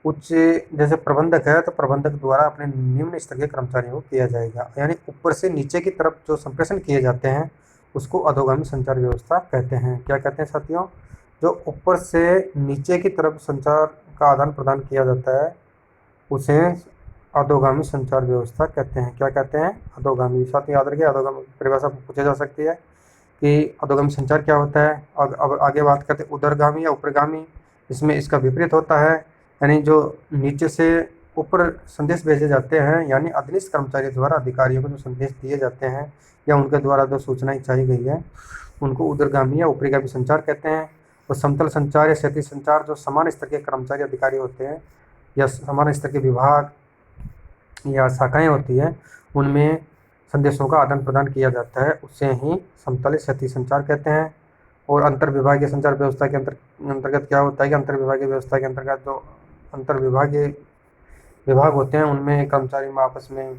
उच्च, जैसे प्रबंधक है तो प्रबंधक द्वारा अपने निम्न स्तर के कर्मचारियों को किया जाएगा, यानी ऊपर से नीचे की तरफ जो संप्रेषण किए जाते हैं उसको अधोगामी संचार व्यवस्था कहते हैं। क्या कहते हैं साथियों, जो ऊपर से नीचे की तरफ संचार का आदान प्रदान किया जाता है उसे अधोगामी संचार व्यवस्था कहते हैं। क्या कहते हैं, अधोगामी। साथियों याद रखिए, अधोगामी परिभाषा पूछी जा सकती है कि अधोगामी संचार क्या होता है। अब आगे बात करते हैं उर्ध्वगामी या ऊपरगामी। इसमें इसका विपरीत होता है, यानी जो नीचे से ऊपर संदेश भेजे जाते हैं, यानी अधीनस्थ कर्मचारी द्वारा अधिकारियों को जो संदेश दिए जाते हैं या उनके द्वारा जो सूचनाएं चाहिए गई है उनको ऊर्ध्वगामी या ऊपरीगामी संचार कहते हैं। और समतल संचार या क्षैतिज संचार जो समान स्तर के कर्मचारी अधिकारी होते हैं या समान स्तर के विभाग या शाखाएं होती है उनमें संदेशों का आदान प्रदान किया जाता है, उससे ही समतल क्षैतिज संचार कहते हैं। और अंतर्विभागीय संचार व्यवस्था के अंतर्गत क्या होता है कि अंतर्विभागीय व्यवस्था के अंतर्गत जो अंतर्विभागीय विभाग होते हैं उनमें कर्मचारी में आपस में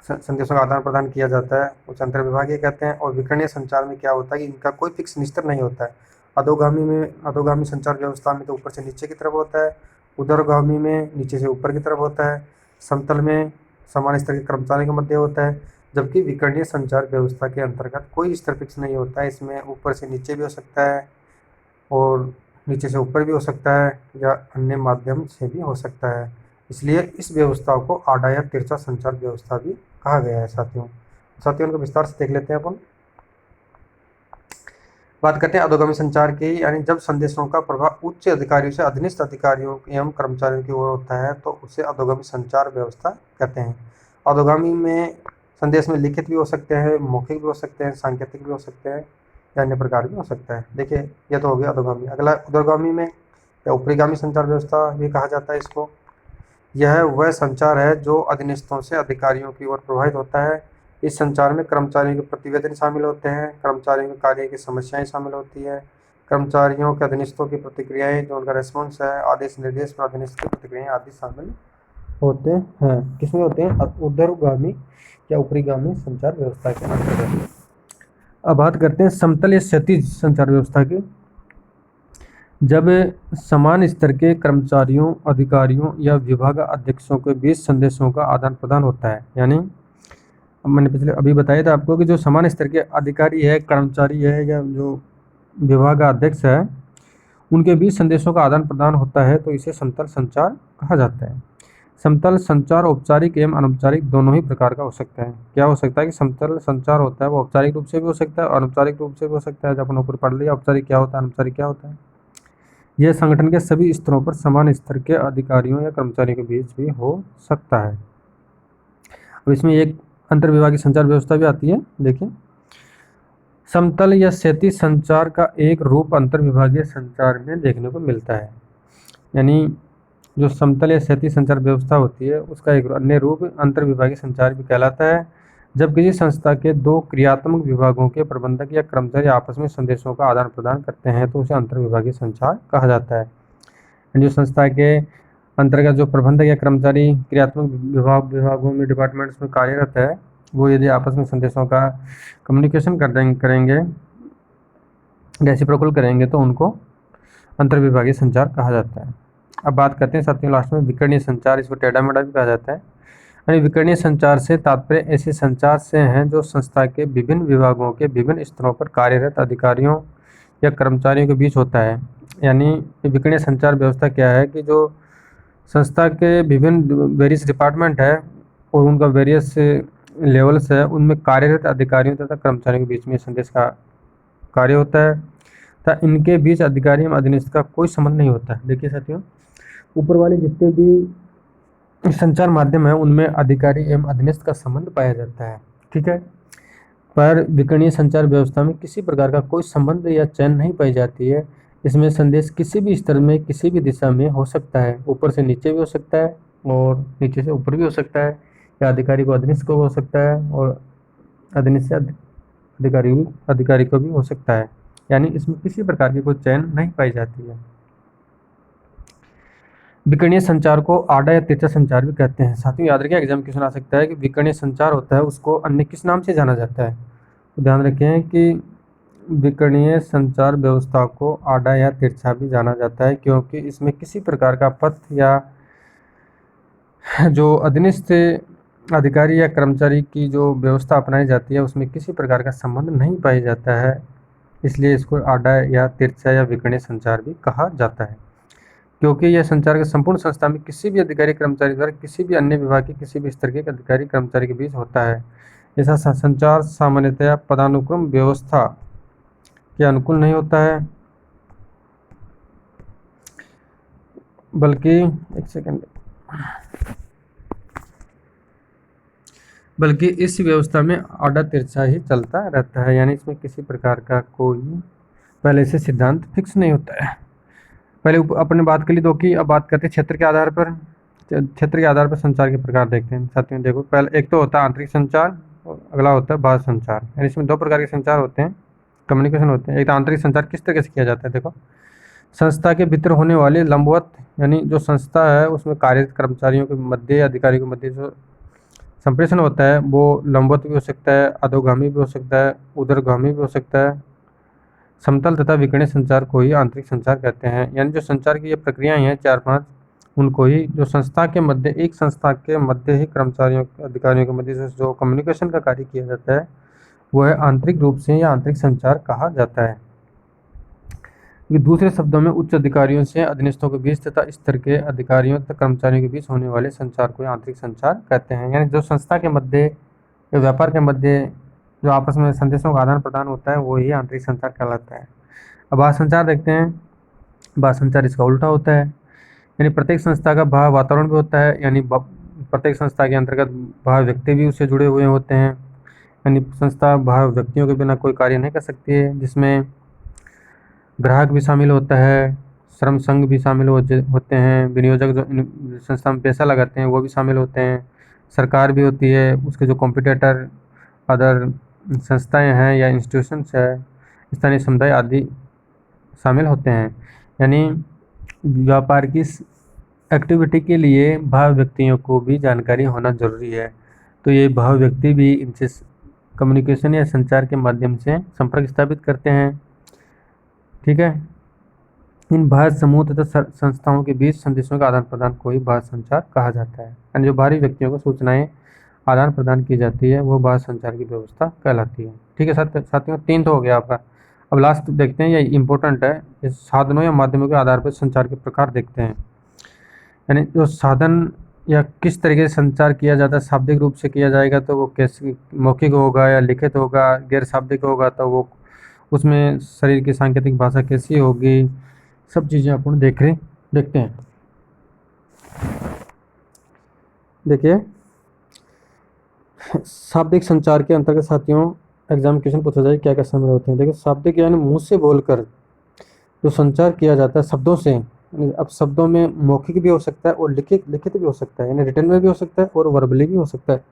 संदेशों का आदान प्रदान किया जाता है, उसे अंतर्विभागीय कहते हैं। और विकर्णीय संचार में क्या होता है कि इनका कोई फिक्स निस्तर नहीं होता है। अधोगामी संचार व्यवस्था में तो ऊपर से नीचे की तरफ होता है, ऊर्ध्वगामी में नीचे से ऊपर की तरफ होता है, समतल में समान स्तर के कर्मचारी के मध्य होता है, जबकि विकर्णीय संचार व्यवस्था के अंतर्गत कोई स्तर फिक्स नहीं होता है। इसमें ऊपर से नीचे भी हो सकता है और नीचे से ऊपर भी हो सकता है या अन्य माध्यम से भी हो सकता है, इसलिए इस व्यवस्था को आड़ा या तिरछा संचार व्यवस्था भी कहा गया है। साथियों उनको विस्तार से देख लेते हैं। अपन बात करते हैं अधोगामी संचार की, यानी जब संदेशों का प्रभाव उच्च अधिकारियों से अधीनस्थ अधिकारियों एवं कर्मचारियों की ओर होता है तो उसे अधोगामी संचार व्यवस्था कहते हैं। अधोगामी में संदेश में लिखित भी हो सकते हैं, मौखिक भी हो सकते हैं, सांकेतिक भी हो सकते हैं या अन्य प्रकार भी हो सकता है। देखिए यह तो हो गया अधोगामी। अगला ऊर्ध्वगामी में या ऊपरीगामी संचार व्यवस्था भी कहा जाता है इसको। यह वह संचार है जो अधीनस्थों से अधिकारियों की ओर प्रभावित होता है। इस संचार में कर्मचारियों के प्रतिवेदन शामिल होते हैं, कर्मचारियों के कार्य की समस्याएं शामिल होती है, कर्मचारियों के अधीनस्थों की प्रतिक्रियाएं जो उनका रेस्पॉन्स है, आदेश निर्देश पर अधीनस्थ की प्रतिक्रियाएं आदि शामिल होते हैं। किसमें होते हैं, ऊर्ध्वगामी या ऊपरीगामी संचार व्यवस्था के अंतर्गत। अब बात करते हैं समतल या क्षैतिज संचार व्यवस्था की। जब समान स्तर के कर्मचारियों, अधिकारियों या विभाग अध्यक्षों के बीच संदेशों का आदान प्रदान होता है, यानी मैंने अभी बताया था आपको कि जो समान स्तर के अधिकारी है, कर्मचारी है या जो विभाग अध्यक्ष है उनके बीच संदेशों का आदान प्रदान होता है तो इसे समतल संचार कहा जाता है। समतल संचार औपचारिक एवं अनौपचारिक दोनों ही प्रकार का हो सकता है। क्या हो सकता है कि समतल संचार होता है वो औपचारिक रूप से भी हो सकता है और अनौपचारिक रूप से भी हो सकता है। जब अपन ऊपर पढ़ लिया औपचारिक क्या होता है, अनौपचारिक क्या होता है। यह संगठन के सभी स्तरों पर समान स्तर के अधिकारियों या कर्मचारियों के बीच भी हो सकता है। अब इसमें एक अंतर्विभागीय संचार व्यवस्था भी आती है। देखिए समतल या क्षैतिज संचार का एक रूप अंतर्विभागीय संचार में देखने को मिलता है, यानी जो समतल या क्षैतिज संचार व्यवस्था होती है उसका एक अन्य रूप अंतर्विभागीय संचार भी कहलाता है। जब किसी संस्था के दो क्रियात्मक विभागों के प्रबंधक या कर्मचारी आपस में संदेशों का आदान प्रदान करते हैं तो उसे अंतर्विभागीय संचार कहा जाता है। जो संस्था के अंतर्गत जो प्रबंधक या कर्मचारी क्रियात्मक विभागों में डिपार्टमेंट्स में कार्यरत है वो यदि आपस में संदेशों का कम्युनिकेशन करेंगे, रेसिप्रोकल करेंगे तो उनको अंतर्विभागीय संचार कहा जाता है। अब बात करते हैं साथियों लास्ट में विकर्णीय संचार, इसको टेढ़ा मेढ़ा भी कहा जाता है। यानी विकर्णीय संचार से तात्पर्य ऐसे संचार से हैं जो संस्था के विभिन्न विभागों के विभिन्न स्तरों पर कार्यरत अधिकारियों या कर्मचारियों के बीच होता है। यानी विकर्णीय संचार व्यवस्था क्या है कि जो संस्था के विभिन्न वेरियस डिपार्टमेंट है और उनका वेरियस लेवल्स है उनमें कार्यरत अधिकारियों तथा कर्मचारियों के बीच में संदेश का कार्य होता है तथा इनके बीच अधिकारी एवं अधीनस्थ का कोई संबंध नहीं होता है। देखिए साथियों, ऊपर वाले जितने भी संचार माध्यम है उनमें अधिकारी एवं अधीनस्थ का संबंध पाया जाता है, ठीक है। पर विकर्णीय संचार व्यवस्था में किसी प्रकार का कोई संबंध या चयन नहीं पाई जाती है। इसमें संदेश किसी भी स्तर में किसी भी दिशा में हो सकता है, ऊपर से नीचे भी हो सकता है और नीचे से ऊपर भी हो सकता है, या अधिकारी को अधीनस्थ को हो सकता है और अधीनस्थ से अधिकारी को भी हो सकता है। यानी इसमें किसी प्रकार की कोई चयन नहीं पाई जाती है। विकर्णीय संचार को आड़ा या तिरछा संचार भी कहते हैं। साथियों याद रखिए, एग्जाम क्वेश्चन आ सकता है कि विकर्णीय संचार होता है उसको अन्य किस नाम से जाना जाता है। तो ध्यान रखें कि विकर्णीय संचार व्यवस्था को आड़ा या तिरछा भी जाना जाता है, क्योंकि इसमें किसी प्रकार का पथ या जो अधीनस्थ अधिकारी या कर्मचारी की जो व्यवस्था अपनाई जाती है उसमें किसी प्रकार का संबंध नहीं पाया जाता है, इसलिए इसको आड़ा या तिरछा या विकर्णीय संचार भी कहा जाता है। क्योंकि यह संचार के संपूर्ण संस्था में किसी भी अधिकारी कर्मचारी द्वारा किसी भी अन्य विभाग के किसी भी स्तर के अधिकारी कर्मचारी के बीच होता है। ऐसा संचार सामान्यतया पदानुक्रम व्यवस्था के अनुकूल नहीं होता है, बल्कि इस व्यवस्था में आड़ा तिरछा ही चलता रहता है। यानी इसमें किसी प्रकार का कोई पहले से सिद्धांत फिक्स नहीं होता है। पहले अपने बात कर ली दो की, अब बात करते हैं क्षेत्र के आधार पर। क्षेत्र के आधार पर संचार के प्रकार देखते हैं। साथियों देखो, पहले एक तो होता है आंतरिक संचार और अगला होता है बाह्य संचार। यानी इसमें दो प्रकार के संचार होते हैं, कम्युनिकेशन होते हैं। एक तो आंतरिक संचार किस तरीके से किया जाता है, देखो संस्था के भीतर होने वाले लंबवत, यानी जो संस्था है उसमें कार्यरत कर्मचारियों के मध्य अधिकारियों के मध्य जो संप्रेषण होता है वो लंबवत भी हो सकता है, अधोगामी भी हो सकता है, उर्ध्वगामी भी हो सकता है। समतल तथा विकर्णीय संचार को ही आंतरिक संचार कहते हैं। यानी जो संचार की ये प्रक्रियाएं हैं 4-5, उनको ही जो संस्था के मध्य, एक संस्था के मध्य ही कर्मचारियों अधिकारियों के मध्य से जो कम्युनिकेशन का कार्य किया जाता है वह आंतरिक रूप से या आंतरिक संचार कहा जाता है। दूसरे शब्दों में उच्च अधिकारियों से अधीनस्थों के बीच तथा स्तर के अधिकारियों तथा कर्मचारियों के बीच होने वाले संचार को आंतरिक संचार कहते हैं। यानी जो संस्था के मध्य या व्यापार के मध्य जो आपस में संदेशों का आदान प्रदान होता है वो ही आंतरिक संचार कहलाता है। अब बाह्य संचार देखते हैं। बाह्य संचार इसका उल्टा होता है, यानी प्रत्येक संस्था का बाह्य वातावरण भी होता है, यानी प्रत्येक संस्था के अंतर्गत बाह्य व्यक्ति भी उससे जुड़े हुए होते हैं। यानी संस्था बाह्य व्यक्तियों के बिना कोई कार्य नहीं कर सकती है, जिसमें ग्राहक भी शामिल होता है, श्रम संघ भी शामिल होते हैं, विनियोजक जो संस्था में पैसा लगाते हैं वो भी शामिल होते हैं, सरकार भी होती है, उसके जो कॉम्पिटिटर अदर संस्थाएं हैं या इंस्टीट्यूशंस है, स्थानीय समुदाय आदि शामिल होते हैं। यानी व्यापार की एक्टिविटी के लिए बाह्य व्यक्तियों को भी जानकारी होना जरूरी है। तो ये बाह्य व्यक्ति भी इनसे कम्युनिकेशन या संचार के माध्यम से संपर्क स्थापित करते हैं, ठीक है। इन बाह्य समूह तथा संस्थाओं के बीच संदेशों का आदान प्रदान को ही बाह्य संचार कहा जाता है। यानी जो बाहरी व्यक्तियों को सूचनाएं आदान प्रदान की जाती है वो बाह्य संचार की व्यवस्था कहलाती है, ठीक है। साथियों 3 तो हो गया आपका। अब लास्ट देखते हैं, ये इम्पोर्टेंट है, इस साधनों या माध्यमों के आधार पर संचार के प्रकार देखते हैं। यानी जो साधन या किस तरीके से संचार किया जाता है, शाब्दिक रूप से किया जाएगा तो वो कैसे मौखिक होगा या लिखित होगा, गैर शाब्दिक होगा तो वो उसमें शरीर की सांकेतिक भाषा कैसी होगी, सब चीज़ें अपन देखते हैं। देखिए शाब्दिक संचार के अंतर्गत साथियों एग्जाम क्वेश्चन पूछा जाए क्या क्या शामिल होते हैं। देखिए शाब्दिक यानी मुंह से बोलकर जो संचार किया जाता है शब्दों से। अब शब्दों में मौखिक भी हो सकता है और लिखित भी हो सकता है, यानी रिटन में भी हो सकता है और वर्बली भी हो सकता है।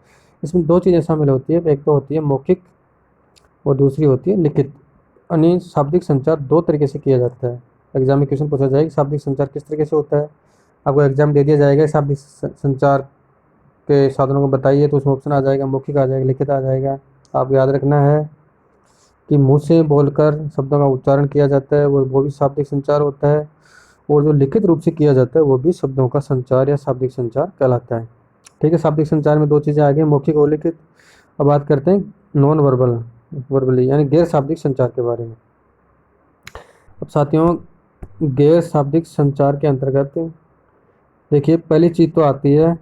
इसमें 2 चीज़ें शामिल होती है, एक तो होती है मौखिक और दूसरी होती है लिखित। यानी शाब्दिक संचार 2 तरीके से किया जाता है। एग्जाम में क्वेश्चन पूछा जाएगा शाब्दिक संचार किस तरीके से होता है, आपको एग्जाम दे दिया जाएगा शाब्दिक संचार के साधनों को बताइए, तो उसमें ऑप्शन आ जाएगा मौखिक आ जाएगा, लिखित आ जाएगा। आप याद रखना है कि मुंह से बोलकर शब्दों का उच्चारण किया जाता है वो भी शाब्दिक संचार होता है, और जो लिखित रूप से किया जाता है वो भी शब्दों का संचार या शाब्दिक संचार कहलाता है, ठीक है। शाब्दिक संचार में 2 चीज़ें आ गई, मौखिक और लिखित। अब बात करते हैं नॉन वर्बली यानी गैर शाब्दिक संचार के बारे में। अब साथियों गैर शाब्दिक संचार के अंतर्गत देखिए पहली चीज़ तो आती है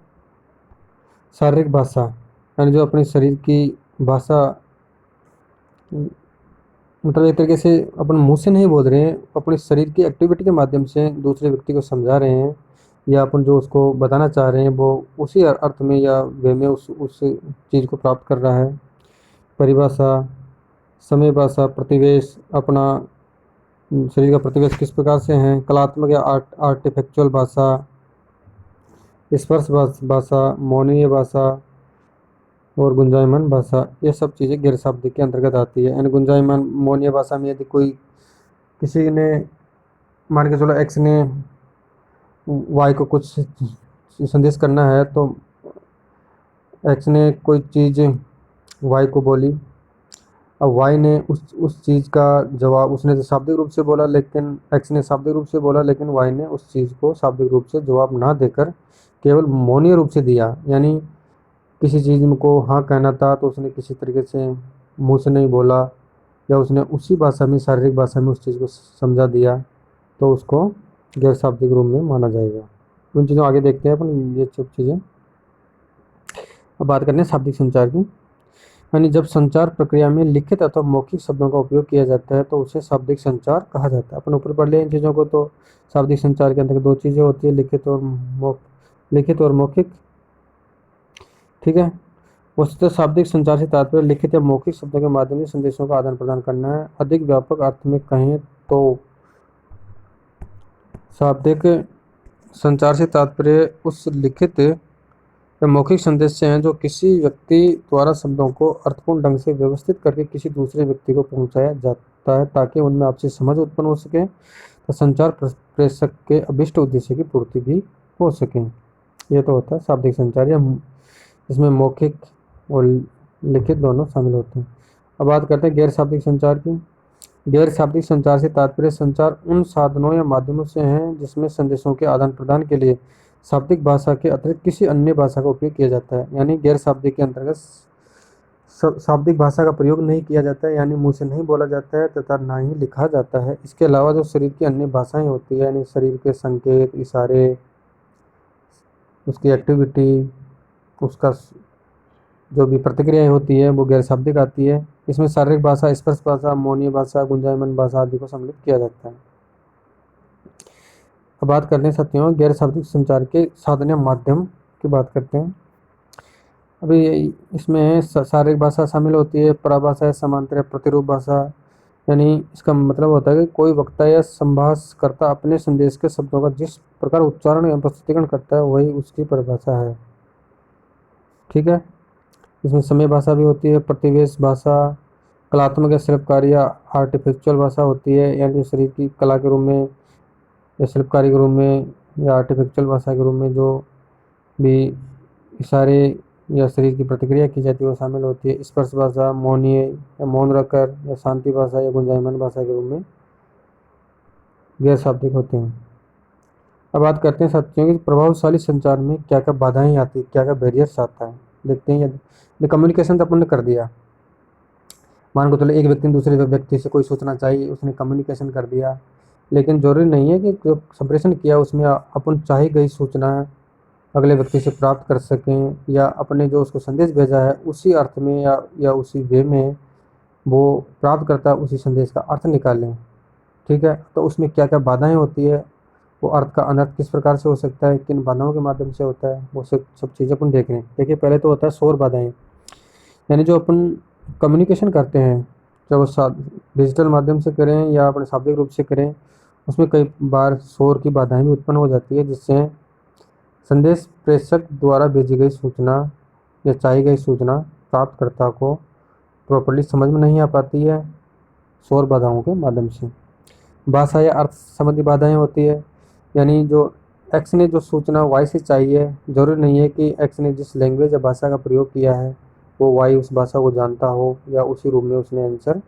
शारीरिक भाषा, यानी जो अपने शरीर की भाषा मतलब एक तरीके से अपन मुँह से नहीं बोल रहे हैं, अपने शरीर की एक्टिविटी के माध्यम से दूसरे व्यक्ति को समझा रहे हैं, या अपन जो उसको बताना चाह रहे हैं वो उसी अर्थ में या वे में उस चीज़ को प्राप्त कर रहा है। परिभाषा, समय भाषा, प्रतिवेश, अपना शरीर का प्रतिवेश किस प्रकार से है, कलात्मक या आर्टिफैक्चुअल भाषा, स्पर्श भाषा, मौनीय भाषा और गुंजायमान भाषा, ये सब चीज़ें गैर शाब्दिक के अंतर्गत आती है। यानी गुंजायमान मौनीय भाषा में यदि कोई किसी ने मान के चलो एक्स ने वाई को कुछ संदेश करना है, तो एक्स ने कोई चीज़ वाई को बोली, अब वाई ने उस चीज़ का जवाब, उसने तो शाब्दिक रूप से बोला, लेकिन एक्स ने शाब्दिक रूप से बोला, लेकिन वाई ने उस चीज़ को शाब्दिक रूप से जवाब ना देकर केवल मौनीय रूप से दिया। यानी किसी चीज़ को हाँ कहना था तो उसने किसी तरीके से मुंह से नहीं बोला, या उसने उसी भाषा में, शारीरिक भाषा में उस चीज़ को समझा दिया, तो उसको गैर शाब्दिक रूप में माना जाएगा। उन चीज़ों आगे देखते हैं अपन ये सब चीज़ें। अब बात करते हैं शाब्दिक संचार की। यानी जब संचार प्रक्रिया में लिखित अथवा मौखिक शब्दों का उपयोग किया जाता है तो उसे शाब्दिक संचार कहा जाता है। अपन ऊपर पढ़ लिया इन चीज़ों को। तो शाब्दिक संचार के अंतर्गत दो चीज़ें होती है, लिखित और मौखिक। ठीक है। वस्तुतः शाब्दिक संचार से तात्पर्य लिखित या मौखिक शब्दों के माध्यम से संदेशों का आदान प्रदान करना है। अधिक व्यापक अर्थ में कहें तो शाब्दिक संचार से तात्पर्य उस लिखित या मौखिक संदेश से हैं जो किसी व्यक्ति द्वारा शब्दों को अर्थपूर्ण ढंग से व्यवस्थित करके किसी दूसरे व्यक्ति को पहुंचाया जाता है, ताकि उनमें आपसी समझ उत्पन्न हो सके, तो संचार प्रेषक के अभिष्ट उद्देश्य की पूर्ति भी हो सके। ये तो होता है शाब्दिक संचार, या इसमें मौखिक और लिखित दोनों शामिल होते हैं। अब बात करते हैं गैर शाब्दिक संचार की। गैर शाब्दिक संचार से तात्पर्य संचार उन साधनों या माध्यमों से हैं जिसमें संदेशों के आदान प्रदान के लिए शाब्दिक भाषा के अतिरिक्त किसी अन्य भाषा का उपयोग किया जाता है। यानी गैर शाब्दिक के अंतर्गत शाब्दिक भाषा का प्रयोग नहीं किया जाता है, यानी मुंह से नहीं बोला जाता है तथा ना ही लिखा जाता है। इसके अलावा जो शरीर की अन्य भाषाएं होती है, यानी शरीर के संकेत, इशारे, उसकी एक्टिविटी, उसका जो भी प्रतिक्रियाएं होती है वो गैर शाब्दिक आती है। इसमें शारीरिक भाषा, स्पर्श भाषा, मौनीय भाषा, गुंजायमान भाषा आदि को सम्मिलित किया जाता है। अब बात करते हैं साथियों गैर शाब्दिक संचार के साधन या माध्यम की बात करते हैं। अभी इसमें शारीरिक भाषा शामिल होती है, पराभाषा, समांतर, प्रतिरूप भाषा। यानी इसका मतलब होता है कि कोई वक्ता या संभाषणकर्ता अपने संदेश के शब्दों का जिस प्रकार उच्चारण या प्रस्तुतिकरण करता है वही उसकी परिभाषा है। ठीक है। इसमें समय भाषा भी होती है, प्रतिवेश भाषा, कलात्मक या शिल्पकारी या आर्टिफिशियल भाषा होती है, यानी जो शरीर की कला के रूप में या शिल्पकारी के रूप में या आर्टिफिशियल भाषा के रूप में जो भी इशारे या शरीर की प्रतिक्रिया की जाती है वो शामिल होती है। स्पर्श भाषा, मौनीय या मौन रखकर, या शांति भाषा या गुंजायमान भाषा के रूप में गैर शाब्दिक होते हैं। अब बात करते हैं साथियों कि प्रभावशाली संचार में क्या क्या बाधाएं आती है, क्या क्या बैरियर्स आता है। देखते हैं। यदि कम्युनिकेशन तो अपन ने कर दिया, मान को चलो एक व्यक्ति ने दूसरे व्यक्ति से कोई सूचना चाहिए, उसने कम्युनिकेशन कर दिया, लेकिन जरूरी नहीं है कि जो संप्रेषण किया उसमें अपन चाही गई सूचना अगले व्यक्ति से प्राप्त कर सकें, या अपने जो उसको संदेश भेजा है उसी अर्थ में या उसी वे में वो प्राप्त करता उसी संदेश का अर्थ निकालें। ठीक है। तो उसमें क्या क्या बाधाएं होती है, वो अर्थ का अनर्थ किस प्रकार से हो सकता है, किन बाधाओं के माध्यम से होता है, वो सब चीज़ें अपन देख रहे हैं। देखिए पहले तो होता है शोर बाधाएं। यानी जो अपन कम्युनिकेशन करते हैं, चाहे वो डिजिटल माध्यम से करें या अपने शाब्दिक रूप से करें, उसमें कई बार शोर की बाधाएं भी उत्पन्न हो जाती है, जिससे संदेश प्रेषक द्वारा भेजी गई सूचना या चाही गई सूचना प्राप्तकर्ता को प्रॉपर्ली समझ में नहीं आ पाती है, शोर बाधाओं के माध्यम से। भाषा या अर्थ संबंधी बाधाएं होती है। यानी जो एक्स ने जो सूचना वाई से चाहिए, जरूरी नहीं है कि एक्स ने जिस लैंग्वेज या भाषा का प्रयोग किया है वो वाई उस भाषा को जानता हो या उसी रूप में उसने आंसर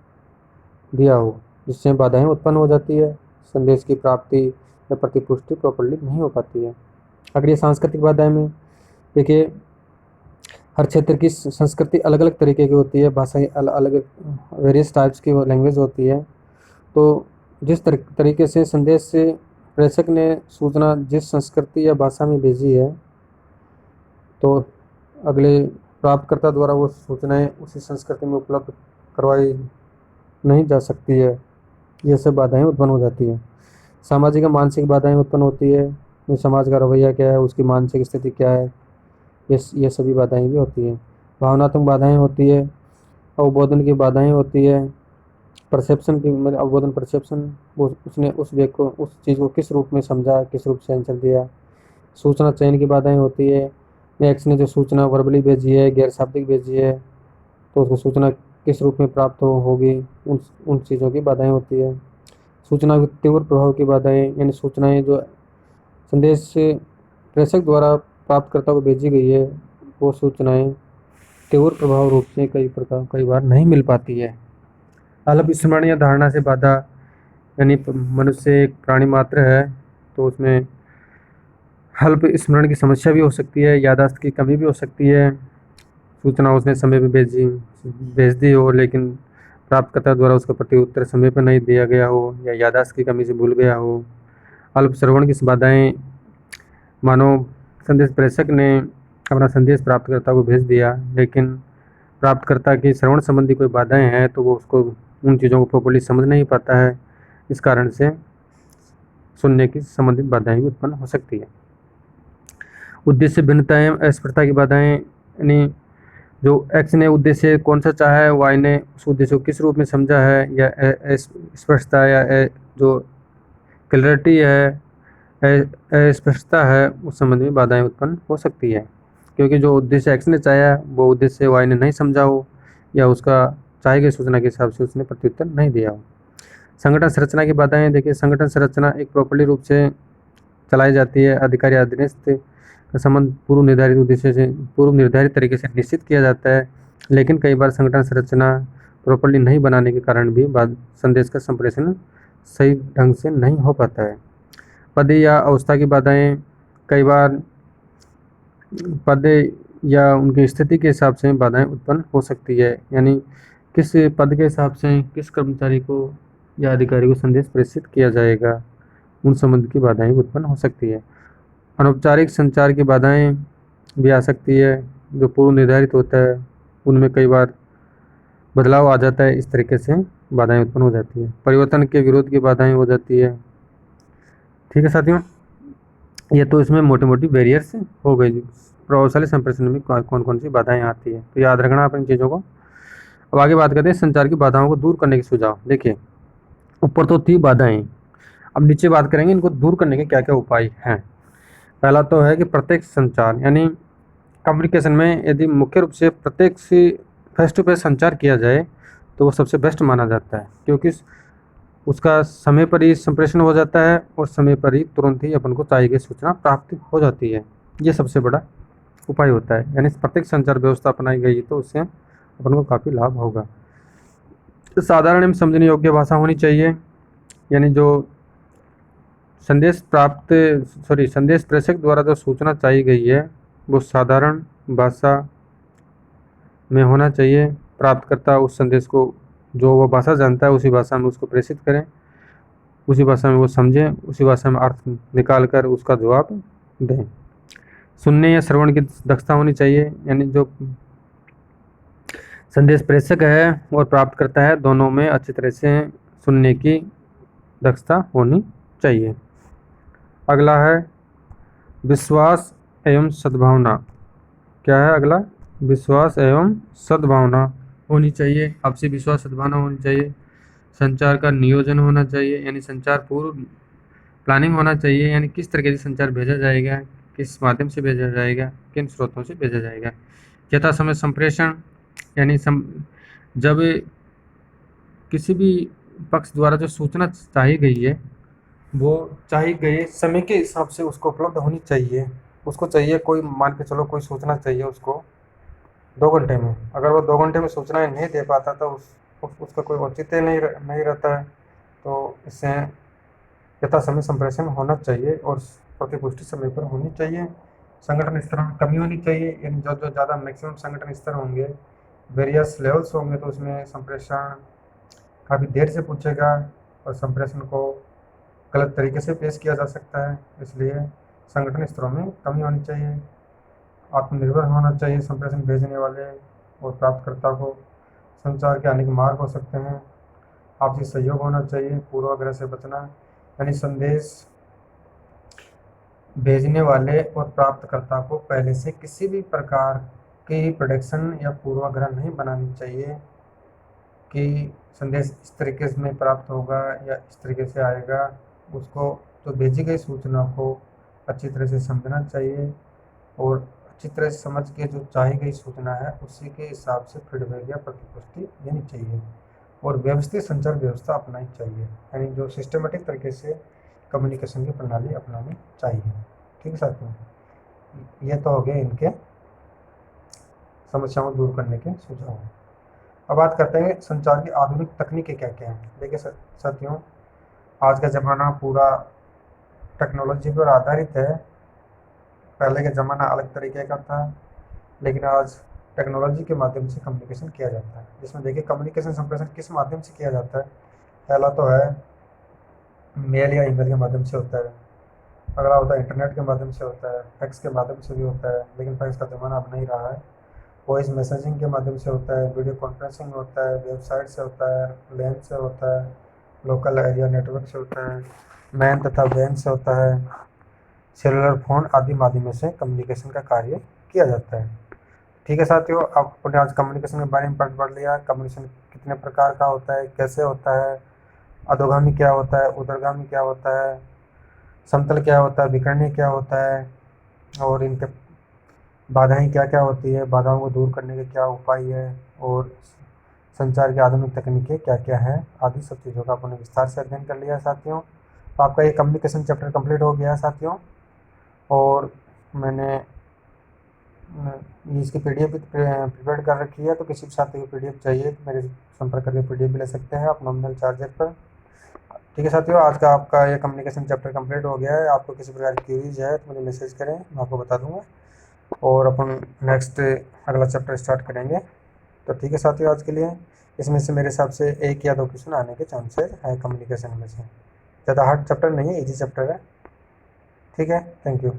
दिया हो, जिससे बाधाएं उत्पन्न हो जाती है, संदेश की प्राप्ति या प्रतिपुष्टि प्रॉपर्ली नहीं हो पाती है। अगर ये सांस्कृतिक बाधाएं में देखिए, हर क्षेत्र की संस्कृति अलग अलग तरीके की होती है, भाषाएं अलग वेरियस टाइप्स की लैंग्वेज होती है। तो जिस तरीके से संदेश से प्रेषक ने सूचना जिस संस्कृति या भाषा में भेजी है, तो अगले प्राप्तकर्ता द्वारा वो सूचनाएं उसी संस्कृति में उपलब्ध करवाई नहीं जा सकती है। ये सब बाधाएं उत्पन्न हो जाती हैं। सामाजिक और मानसिक बाधाएं उत्पन्न होती है। जो समाज का रवैया क्या है, उसकी मानसिक स्थिति क्या है, ये सभी बाधाएं भी होती हैं। भावनात्मक बाधाएं होती है। अवबोधन की बाधाएं होती है। परसेप्शन की, मतलब अवबोधन परसेप्शन, वो उसने उस व्यक्ति को उस चीज़ को किस रूप में समझा, किस रूप से आंसर दिया। सूचना चयन की बाधाएं होती है। एक्स ने जो सूचना वर्बली भेजी है, गैर शाब्दिक भेजी है, तो उसको सूचना किस रूप में प्राप्त होगी, उन उन चीज़ों की बाधाएं होती है। सूचना के तीव्र प्रभाव की बाधाएं, यानी सूचनाएं जो संदेश से प्रेषक द्वारा प्राप्तकर्ता को भेजी गई है, वो सूचनाएं तीव्र प्रभाव रूप से कई बार नहीं मिल पाती है। अल्प स्मरण या धारणा से बाधा, यानी मनुष्य एक प्राणी मात्र है, तो उसमें अल्प स्मरण की समस्या भी हो सकती है, याददाश्त की कमी भी हो सकती है। सूचना उसने समय पर भेज दी हो, लेकिन प्राप्तकर्ता द्वारा उसका प्रति उत्तर समय पर नहीं दिया गया हो, या याददाश्त की कमी से भूल गया हो। अल्प श्रवण की बाधाएं, मानो संदेश प्रेषक ने अपना संदेश प्राप्तकर्ता को भेज दिया, लेकिन प्राप्तकर्ता की श्रवण संबंधी कोई बाधाएं हैं, तो वो उसको उन चीज़ों को प्रॉपर्ली समझ नहीं पाता है। इस कारण से सुनने की संबंधित बाधाएं भी उत्पन्न हो सकती है। उद्देश्य भिन्नताएं, अस्पष्टता की बाधाएं, यानी जो एक्स ने उद्देश्य कौन सा चाहा है, वाई ने उस उद्देश्य को किस रूप में समझा है, या स्पष्टता या जो क्लैरिटी है, अस्पष्टता है, उस संबंध में बाधाएं उत्पन्न हो सकती है, क्योंकि जो उद्देश्य एक्स ने चाहा वो उद्देश्य वाई ने नहीं समझा हो, या उसका चाहे गई सूचना के हिसाब से उसने प्रत्युत्तर नहीं दिया हो। संगठन संरचना की बाधाएं, देखिए संगठन संरचना एक प्रॉपर्ली रूप से चलाई जाती है। अधिकारी अधीनस्थ का संबंध पूर्व निर्धारित उद्देश्य से पूर्व निर्धारित तरीके से निश्चित किया जाता है, लेकिन कई बार संगठन संरचना प्रॉपर्ली नहीं बनाने के कारण भी संदेश का संप्रेषण सही ढंग से नहीं हो पाता है। पद या अवस्था की बाधाएं, कई बार पद या उनकी स्थिति के हिसाब से बाधाएं उत्पन्न हो सकती है, यानी किस पद के हिसाब से किस कर्मचारी को या अधिकारी को संदेश प्रेषित किया जाएगा, उन संबंध की बाधाएं उत्पन्न हो सकती है। अनौपचारिक संचार की बाधाएं भी आ सकती है, जो पूर्व निर्धारित होता है उनमें कई बार बदलाव आ जाता है, इस तरीके से बाधाएं उत्पन्न हो जाती है। परिवर्तन के विरोध की बाधाएं हो जाती है। ठीक है साथियों, ये तो इसमें मोटी मोटी बैरियर्स हो गई। प्रभावशाली संप्रेषण में कौन कौन सी बाधाएं आती है, तो याद रखना आप इन चीज़ों को। अब आगे बात करते हैं संचार की बाधाओं को दूर करने के सुझाव। देखिए ऊपर तो थी बाधाएं, अब नीचे बात करेंगे इनको दूर करने के क्या क्या उपाय हैं। पहला तो है कि प्रत्यक्ष संचार, यानी कम्युनिकेशन में यदि मुख्य रूप से प्रत्यक्ष फेस टू फेस संचार किया जाए तो वो सबसे बेस्ट माना जाता है, क्योंकि उसका समय पर ही संप्रेषण हो जाता है और समय पर ही तुरंत ही अपन को चाहिए गई सूचना प्राप्त हो जाती है। ये सबसे बड़ा उपाय होता है, यानी प्रत्यक्ष संचार व्यवस्था अपनाई गई तो उससे अपन को काफ़ी लाभ होगा। साधारण एवं समझने योग्य भाषा होनी चाहिए, यानी जो संदेश प्रेषक द्वारा जो सूचना चाहिए गई है वो साधारण भाषा में होना चाहिए। प्राप्तकर्ता उस संदेश को जो वो भाषा जानता है उसी भाषा में उसको प्रेषित करें, उसी भाषा में वो समझें, उसी भाषा में अर्थ निकाल कर उसका जवाब दें। सुनने या श्रवण की दक्षता होनी चाहिए, यानी जो संदेश प्रेषक है और प्राप्तकर्ता है दोनों में अच्छी तरह से सुनने की दक्षता होनी चाहिए। अगला है विश्वास एवं सद्भावना। क्या है अगला? विश्वास एवं सद्भावना होनी चाहिए। आपसी विश्वास सद्भावना होनी चाहिए। संचार का नियोजन होना चाहिए, यानी संचार पूर्व प्लानिंग होना चाहिए, यानी किस तरीके से संचार भेजा जाएगा, किस माध्यम से भेजा जाएगा, किन स्रोतों से भेजा जाएगा। यथा समय संप्रेषण, यानी जब किसी भी पक्ष द्वारा जो सूचना चाहिए गई है वो चाहिए गए समय के हिसाब से उसको उपलब्ध होनी चाहिए। उसको चाहिए कोई, मान के चलो कोई सूचना चाहिए उसको 2 घंटे में, अगर वो 2 घंटे में सूचनाएं नहीं दे पाता तो उसका कोई औचित्य नहीं रहता है। तो इससे यथा समय संप्रेषण होना चाहिए और प्रतिपुष्टि समय पर होनी चाहिए। संगठन स्तर में कमी होनी चाहिए, यानी जो ज़्यादा मैक्सिमम संगठन स्तर होंगे, वेरियस लेवल्स होंगे, तो उसमें संप्रेषण काफ़ी देर से पूछेगा और संप्रेषण को गलत तरीके से पेश किया जा सकता है। इसलिए संगठन स्तरों में कमी होनी चाहिए। आत्मनिर्भर होना चाहिए संप्रेषण भेजने वाले और प्राप्तकर्ता को। संचार के अनेक मार्ग हो सकते हैं, आपसी सहयोग होना चाहिए, पूर्वाग्रह से बचना, यानी संदेश भेजने वाले और प्राप्तकर्ता को पहले से किसी भी प्रकार की प्रेडिक्शन या पूर्वाग्रह नहीं बनानी चाहिए कि संदेश इस तरीके से में प्राप्त होगा या इस तरीके से आएगा। उसको तो भेजी गई सूचना को अच्छी तरह से समझना चाहिए और अच्छी तरह से समझ के जो चाही गई सूचना है उसी के हिसाब से फीडबैक या प्रतिपुष्टि देनी चाहिए और व्यवस्थित संचार व्यवस्था अपनानी चाहिए, यानी जो सिस्टमेटिक तरीके से कम्युनिकेशन की प्रणाली अपनानी चाहिए। ठीक है साथियों, ये तो हो गए इनके समस्याओं को दूर करने के सुझाव। अब बात करते हैं संचार की आधुनिक तकनीकें क्या क्या हैं। देखिए साथियों, आज का ज़माना पूरा टेक्नोलॉजी पर आधारित है। पहले का ज़माना अलग तरीके का था, लेकिन आज टेक्नोलॉजी के माध्यम से कम्युनिकेशन किया जाता है, जिसमें देखिए कम्युनिकेशन संप्रेषण किस माध्यम से किया जाता है। पहला तो है मेल या ईमेल के माध्यम से होता है, अगला होता है इंटरनेट के माध्यम से होता है, फैक्स के माध्यम से भी होता है, लेकिन फैक्स का ज़माना अब नहीं रहा है। वॉइस मैसेजिंग के माध्यम से होता है, वीडियो कॉन्फ्रेंसिंग होता है, वेबसाइट से होता है, लैन से होता है, लोकल एरिया नेटवर्क से होता है, मैन तथा वैन से होता है, सेलुलर फ़ोन आदि माध्यमों से कम्युनिकेशन का कार्य किया जाता है। ठीक है साथियों, आपने आज कम्युनिकेशन के बारे में पढ़ लिया। कम्युनिकेशन कितने प्रकार का होता है, कैसे होता है, अधोगामी क्या होता है, उर्ध्वगामी क्या होता है, समतल क्या होता है, विकर्णीय क्या होता है, और इनके बाधाएं क्या क्या होती है, बाधाओं को दूर करने के क्या उपाय है, और संचार की आधुनिक तकनीकें क्या क्या है, आदि सब चीज़ों का आपने विस्तार से अध्ययन कर लिया है साथियों। तो आपका ये कम्युनिकेशन चैप्टर कंप्लीट हो गया है साथियों, और मैंने इसकी पीडीएफ भी प्रिपेयर कर रखी है। तो किसी भी साथी को पीडीएफ चाहिए तो मेरे संपर्क करके पीडीएफ भी ले सकते हैं आप नॉमिनल चार्जेस पर। ठीक है साथियों, आज का आपका ये कम्युनिकेशन चैप्टर कंप्लीट हो गया है। आपको किसी प्रकार की क्वेरीज है तो मुझे मैसेज करें, मैं आपको बता दूंगा, और अपन नेक्स्ट अगला चैप्टर स्टार्ट करेंगे। तो ठीक है साथियों, आज के लिए इसमें से मेरे हिसाब से 1 या 2 क्वेश्चन आने के चांसेस है कम्युनिकेशन में से। ज़्यादा हार्ड चैप्टर नहीं है, ईजी चैप्टर है। ठीक है, थैंक यू।